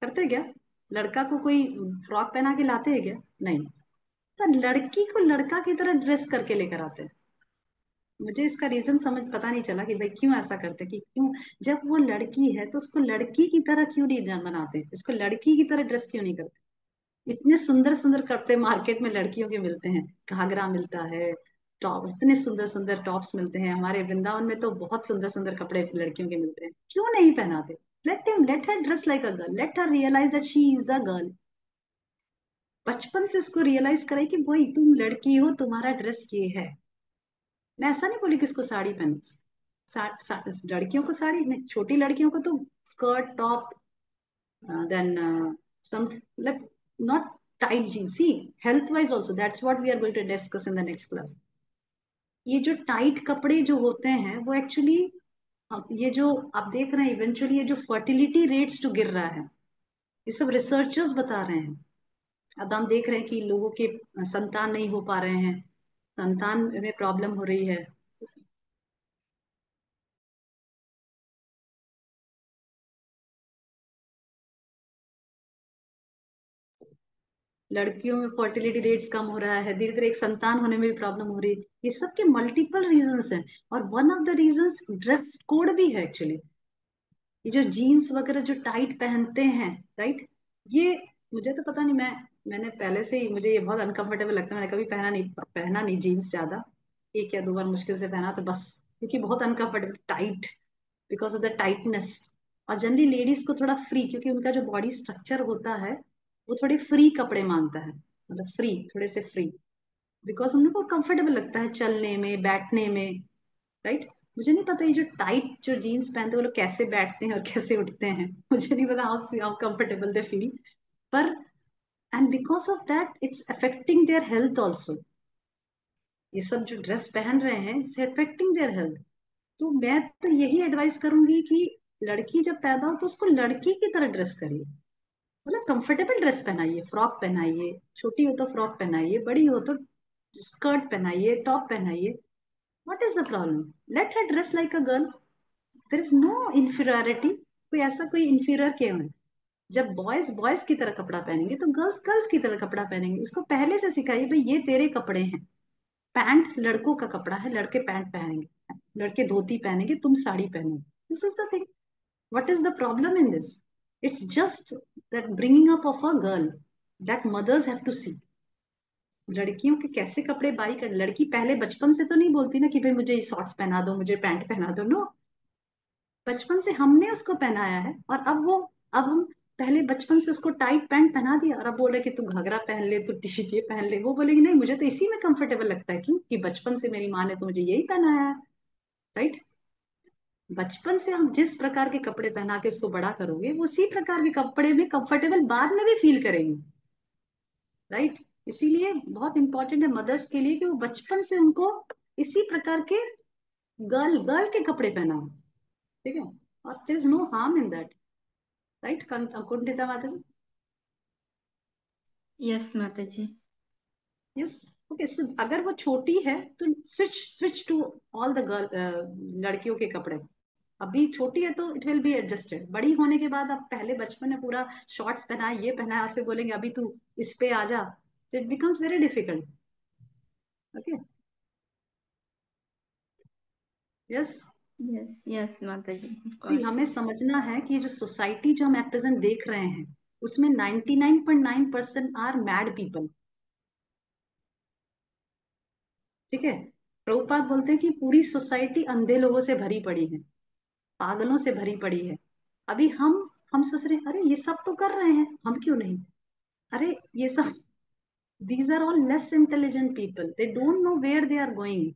करते हैं क्या? लड़का को कोई फ्रॉक पहना के लाते हैं क्या? नहीं। तो लड़की को लड़का की तरह ड्रेस करके लेकर आते हैं। मुझे इसका रीजन समझ पता नहीं चला कि भाई क्यों ऐसा करते, कि क्यों जब वो लड़की है तो उसको लड़की की तरह क्यों नहीं बनाते, इसको लड़की की तरह ड्रेस क्यों नहीं करते। इतने सुंदर सुंदर कपड़े मार्केट में लड़कियों के मिलते हैं, घाघरा मिलता है, टॉप, इतने सुंदर सुंदर टॉप्स मिलते हैं। हमारे वृंदावन में तो बहुत सुंदर सुंदर कपड़े लड़कियों के मिलते हैं, क्यों नहीं पहनाते? let her dress like a girl, let her realize that she is a girl. बचपन से इसको रियलाइज करे कि भाई तुम लड़की हो, तुम्हारा ड्रेस ये है। मैं ऐसा नहीं बोली कि इसको साड़ी पहनो, लड़कियों को साड़ी नहीं, छोटी लड़कियों को तो skirt top, then some, like not tight jeans. See, health wise also, that's what we are going to discuss in the next class. ये जो टाइट कपड़े जो होते हैं वो एक्चुअली, ये जो आप देख रहे हैं इवेंचुअली ये जो फर्टिलिटी रेट्स जो गिर रहा है, ये सब रिसर्चर्स बता रहे हैं। अब हम देख रहे हैं कि लोगों के संतान नहीं हो पा रहे हैं, संतान में प्रॉब्लम हो रही है। लड़कियों में फर्टिलिटी रेट्स कम हो रहा है, धीरे धीरे एक संतान होने में भी प्रॉब्लम हो रही है। ये सब के मल्टीपल रीजंस हैं, और one of the reasons dress code भी है एक्चुअली। ये जो जीन्स वगैरह जो टाइट पहनते हैं, राइट, ये मुझे तो पता नहीं, मैंने पहले से ही मुझे ये बहुत अनकंफर्टेबल लगता है। मैंने कभी पहना नहीं जीन्स ज्यादा, एक या दो बार मुश्किल से पहना तो बस, क्योंकि बहुत uncomfortable, tight, because of the tightness. और जनरली लेडीज को थोड़ा फ्री, क्योंकि उनका जो बॉडी स्ट्रक्चर होता है वो थोड़े फ्री कपड़े मांगता है, मतलब फ्री, थोड़े से फ्री, बिकॉज उन लोग को कंफर्टेबल लगता है चलने में, बैठने में, राइट। मुझे नहीं पता ये जो टाइट जो जीन्स पहनते हैं वो लोग कैसे बैठते हैं और कैसे उठते हैं, मुझे नहीं पता हाउ कंफर्टेबल दे फील। पर and because of that it's affecting their health also. ये सब जो ड्रेस पहन रहे हैं इट्स अफेक्टिंग देयर हेल्थ। तो मैं तो यही एडवाइस करूंगी कि लड़की जब पैदा हो तो उसको लड़की की तरह ड्रेस करिए, मतलब कंफर्टेबल ड्रेस पहनाइए, फ्रॉक पहनाइए, छोटी हो तो फ्रॉक पहनाइए, बड़ी हो तो स्कर्ट पहनाइए, टॉप पहनाइए। What is the problem? Let her dress like a girl. There is no inferiority, कोई ऐसा कोई इंफीरियर क्यों है? जब बॉयज बॉयज की तरह कपड़ा पहनेंगे तो गर्ल्स गर्ल्स की तरह कपड़ा पहनेंगे। उसको पहले से सिखाइए भाई ये तेरे कपड़े हैं, पैंट लड़कों का कपड़ा है, लड़के पैंट पहनेंगे, लड़के धोती पहनेंगे, तुम साड़ी पहनोगे। This is the thing. What is the problem in this? It's just that bringing up of a girl, that mothers have to see. लड़कियों के कैसे कपड़े बाई कर, लड़की पहले बचपन से तो नहीं बोलती ना कि भाई मुझे ये शॉर्ट्स पहना दो, मुझे पैंट पहना दो, नो। बचपन से हमने उसको पहनाया है, और अब हम पहले बचपन से उसको टाइट पैंट पहना दिया, और अब बोल रहे कि तू घाघरा पहन ले, तू टी शर्ट ये पहन ले। वो बोलेगी नहीं मुझे तो इसी में कंफर्टेबल लगता है, क्यों कि बचपन से मेरी माँ ने तो मुझे यही पहनाया है, राइट। बचपन से हम जिस प्रकार के कपड़े पहना के उसको बड़ा करोगे, वो उसी प्रकार के कपड़े में कंफर्टेबल बाद में भी फील करेंगे, राइट। इसीलिए बहुत इंपॉर्टेंट है मदर्स के लिए कि वो बचपन से उनको इसी प्रकार के गर्ल गर्ल के कपड़े पहनाओ, ठीक है। और there is no harm in that, right Kunthita Mata ji? Yes माता जी। यस। ओके, सो अगर वो छोटी है तो switch switch to all the girl, लड़कियों के कपड़े। अभी छोटी है तो इट विल बी एडजस्टेड, बड़ी होने के बाद अब पहले बचपन में पूरा शॉर्ट्स पहना ये पहना है और फिर बोलेंगे अभी तू इस पे आ जा, it becomes very difficult. Okay. Yes. Yes yes माता जी, ऑफ सी, कोर्स। हमें समझना है कि जो सोसाइटी जो हम एट प्रेजेंट देख रहे हैं उसमें 99.9% आर मैड पीपल, ठीक है। प्रभुपाद बोलते हैं कि पूरी सोसाइटी अंधे लोगों से भरी पड़ी है, पागलों से भरी पड़ी है। अभी हम सोच रहे हैं अरे ये सब तो कर रहे हैं, हम क्यों नहीं? अरे ये सब, these are all less intelligent people, they don't know where they are going.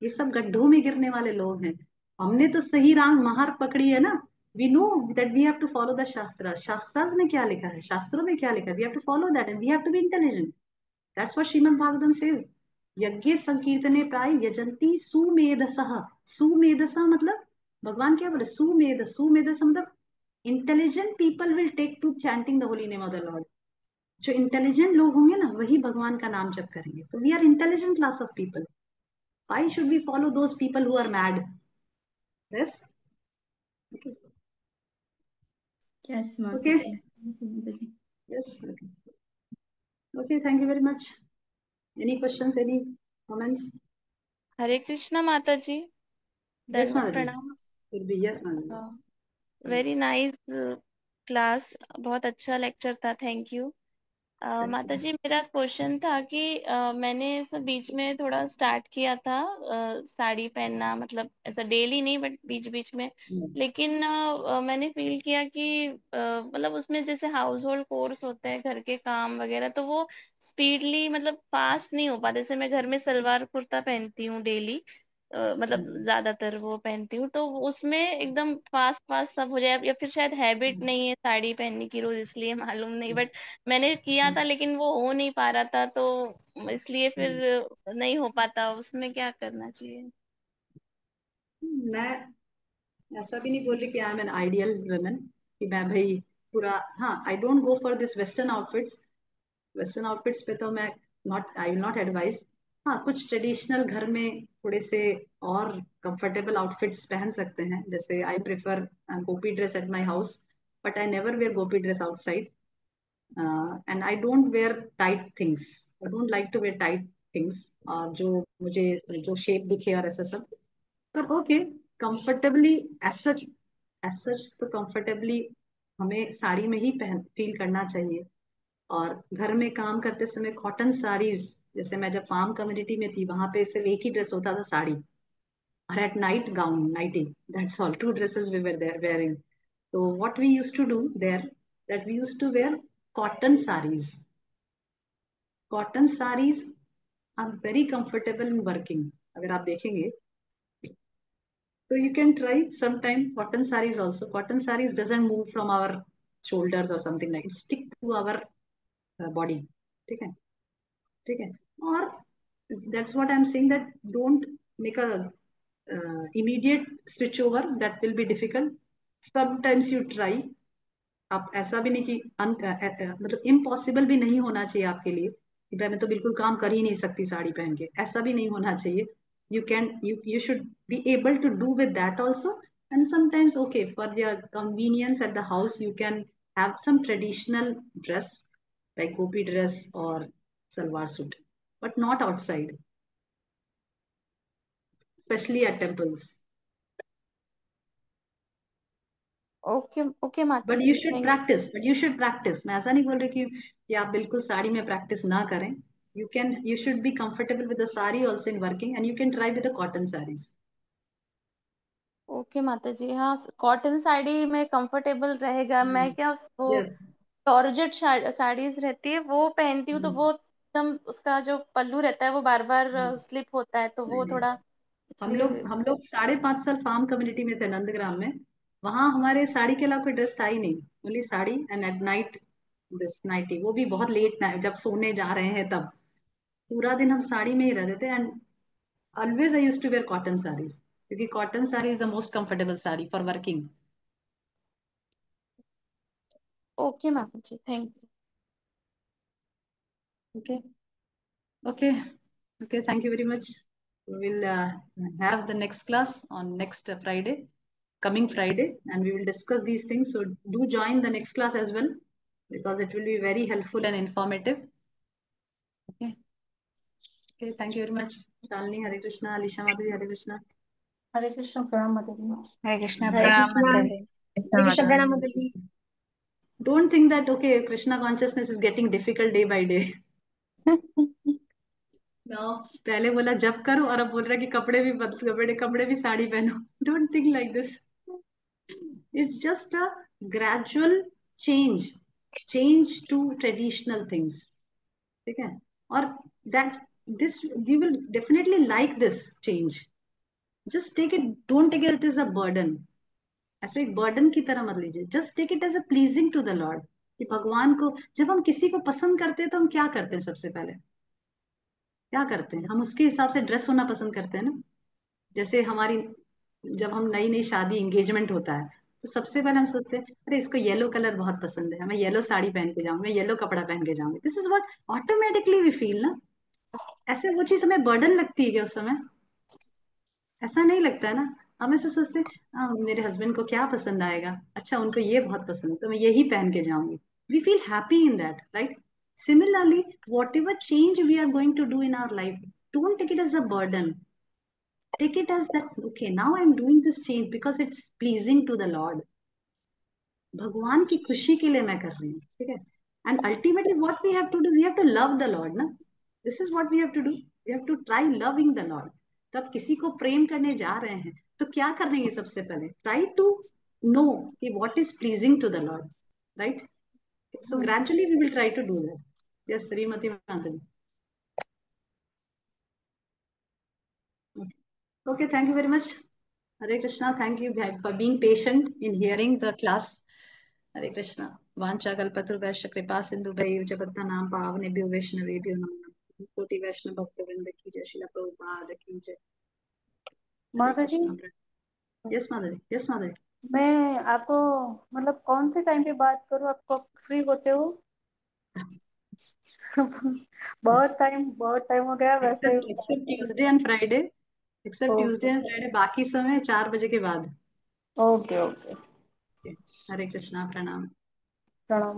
ये सब गड्ढों में गिरने वाले लोग हैं। हमने तो सही राह महार पकड़ी है ना। We know that we have to follow the shastra, shastras में क्या लिखा है, शास्त्रों में क्या लिखा है, we have to follow that and we have to be intelligent. That's what Srimad Bhagavatam says. यज्ञ संकीर्तने प्राय यजंती सुमेधसः। सुमेधसा मतलब भगवान क्या बोले, सुमेधस मतलब intelligent people will take to chanting the holy name of the lord. जो इंटेलिजेंट लोग होंगे ना वही भगवान का नाम जप करेंगे। तो we are intelligent class of people. Why should we follow those people who are mad? Yes. Okay. Yes माता Okay. जी, माता जी। Yes. Okay. Okay. Thank you very much. Any questions? Any comments? हरे कृष्णा माता जी, Yes, दंडवत Madhavi. प्रणाम। Will be yes, Madhavi. Yes. Very nice class, बहुत अच्छा lecture था, thank you. माता जी, मेरा क्वेश्चन था कि मैंने सब बीच में थोड़ा स्टार्ट किया था साड़ी पहनना, मतलब ऐसा डेली नहीं बट बीच बीच में। लेकिन मैंने फील किया कि मतलब उसमें जैसे हाउस होल्ड कोर्स होते हैं, घर के काम वगैरह, तो वो स्पीडली मतलब फास्ट नहीं हो पाते। जैसे मैं घर में सलवार कुर्ता पहनती हूँ डेली, मतलब ज्यादातर वो पहनती हूँ, तो उसमें एकदम फास्ट फास्ट सब हो जाए, या फिर शायद हैबिट नहीं है साड़ी पहनने की रोज, इसलिए मालूम नहीं। बट मैंने किया था लेकिन वो हो नहीं पा रहा था, तो इसलिए फिर नहीं हो पाता। उसमें क्या करना चाहिए? मैं ऐसा भी नहीं बोल रही कि I am an ideal women, कि मैं भाई पूरा, हाँ, I don't go for this western outfits. Western outfits पे तो मैं not, I will not advice. हाँ, कुछ ट्रेडिशनल घर में थोड़े से और कंफर्टेबल आउटफिट्स पहन सकते हैं, जैसे I prefer gopi dress at my house, but I never wear gopi dress outside. And I don't wear tight things, I don't like to wear tight things, और जो मुझे जो शेप दिखे और ऐसा सब। तो okay, comfortably, as such, as such तो कंफर्टेबली हमें साड़ी में ही पहन फील करना चाहिए। और घर में काम करते समय कॉटन साड़ीज, जैसे मैं जब फार्म कम्युनिटी में थी वहां पे सिर्फ एक ही ड्रेस होता था, साड़ी, और at night gown, nighty, that's all, two dresses we were there wearing. तो what we used to do there, that we used to wear cotton saris. Cotton saris are very comfortable in working, अगर आप देखेंगे तो you can try sometime cotton sarees also. Cotton sarees doesn't move from our shoulders or something, like it stick to our body. ठीक है, ठीक है। और that's what I'm saying, that don't make a immediate switch over, that will be difficult. Sometimes you try। आप ऐसा भी नहीं कि मतलब इम्पॉसिबल भी नहीं होना चाहिए आपके लिए कि भाई मैं तो बिल्कुल काम कर ही नहीं सकती साड़ी पहन के, ऐसा भी नहीं होना चाहिए। You can, you should be able to do with that also. And sometimes okay, for the convenience at the house you can have some traditional dress, like gopi dress और salwar suit, but not outside, specially at temples. Okay okay Mata but you ji, should thank you. Practice, but you should practice, मैं ऐसा नहीं बोल रही कि आप बिल्कुल साड़ी में प्रैक्टिस ना करें। You can, you should be comfortable with the sari also in working, and you can try with the cotton saris. Okay Mata जी, हाँ, कॉटन साड़ी में कंफर्टेबल रहेगा। मैं क्या वो यस। जॉर्जेट साड़ीज रहती है वो पहनती हूँ, तो वो एकदम उसका जो पल्लू रहता है वो बार बार स्लिप होता है, तो वो थोड़ा इसलिए। हम लोग 5.5 साल फार्म कम्युनिटी में थे नंदग्राम में। वहां हमारे साड़ी के अलावा कोई ड्रेस था ही नहीं, only sari, and at night this nightie, वो भी बहुत लेट नाइट जब सोने जा रहे हैं तब, पूरा दिन हम साड़ी में ही रहते थे। And always I use to wear cotton saris, क्योंकि cotton sari is the most comfortable sari for working. Okay Mata ji, thank you. Okay, okay, okay. Thank you very much. We will have the next class on next Friday, coming Friday, and we will discuss these things. So do join the next class as well, because it will be very helpful and informative. Okay, okay. Thank you very much. Shalini, Hare Krishna. Alisha Madhuri, Hare Krishna. हरे कृष्ण प्रणाम माता जी। हरे कृष्णा, हरे प्रणाम कृष्णा। माता जी। हरे कृष्ण प्रणाम माता जी। Don't think that okay, Krishna consciousness is getting difficult day by day. No, पहले बोला जब करो और अब बोल रहा है कि कपड़े भी बदल, कपड़े कपड़े भी साड़ी पहनो। Don't think like this. It's just a gradual change, change to traditional things. ठीक है, और that this you will definitely like this change. Just take it, don't take it as a burden. ऐसे एक बर्डन की तरह मत लीजिए, just take it as a pleasing to the lord. कि भगवान को, जब हम किसी को पसंद करते हैं तो हम क्या करते हैं, सबसे पहले क्या करते हैं, हम उसके हिसाब से ड्रेस होना पसंद करते हैं ना। जैसे हमारी, जब हम नई नई शादी एंगेजमेंट होता है, तो सबसे पहले हम सोचते हैं अरे इसको येलो कलर बहुत पसंद है, मैं येलो साड़ी पहन के जाऊंगी, मैं येलो कपड़ा पहन के जाऊंगी। This is what automatically we feel ना। ऐसे वो चीज हमें बर्डन लगती है क्या उस समय? ऐसा नहीं लगता है ना। हम ऐसे सोचते हैं मेरे हस्बैंड को क्या पसंद आएगा, अच्छा उनको ये बहुत पसंद है तो मैं यही पहन के जाऊंगी। We feel happy in that, right? Similarly, whatever change we are going to do in our life, don't take it as a burden. Take it as that, okay, now I'm doing this change because it's pleasing to the Lord. भगवान की खुशी के लिए मैं कर रही हूँ, ठीक है। And ultimately what we have to do, we have to love the Lord, na? This is what we have to do. We have to try loving the Lord. तब किसी को प्रेम करने जा रहे हैं तो क्या करेंगे? सबसे पहले try to know कि what is pleasing to the Lord, right? So gradually we will try to do that. Yes, Srimati Madhavi. Okay, thank you very much. Hare Krishna. Thank you for being patient in hearing the class. Hare Krishna. Vancha kalpatarvasya kripa sindhu bhaiv jagannam pavnebhyo vaishnavebhyo namo namaः. कोटि वैष्णव भक्त वृंद की जय, श्रील प्रभुपाद की जय। माता ji, yes माधुरी, yes माधुरी। मैं आपको मतलब कौन से टाइम पे बात करूं? आप कब फ्री होते हो? बहुत टाइम हो गया वैसे। Except Tuesday and Friday, except Tuesday and Friday, बाकी समय 4 बजे के बाद। ओके ओके, हरे कृष्णा, प्रणाम। प्रणाम।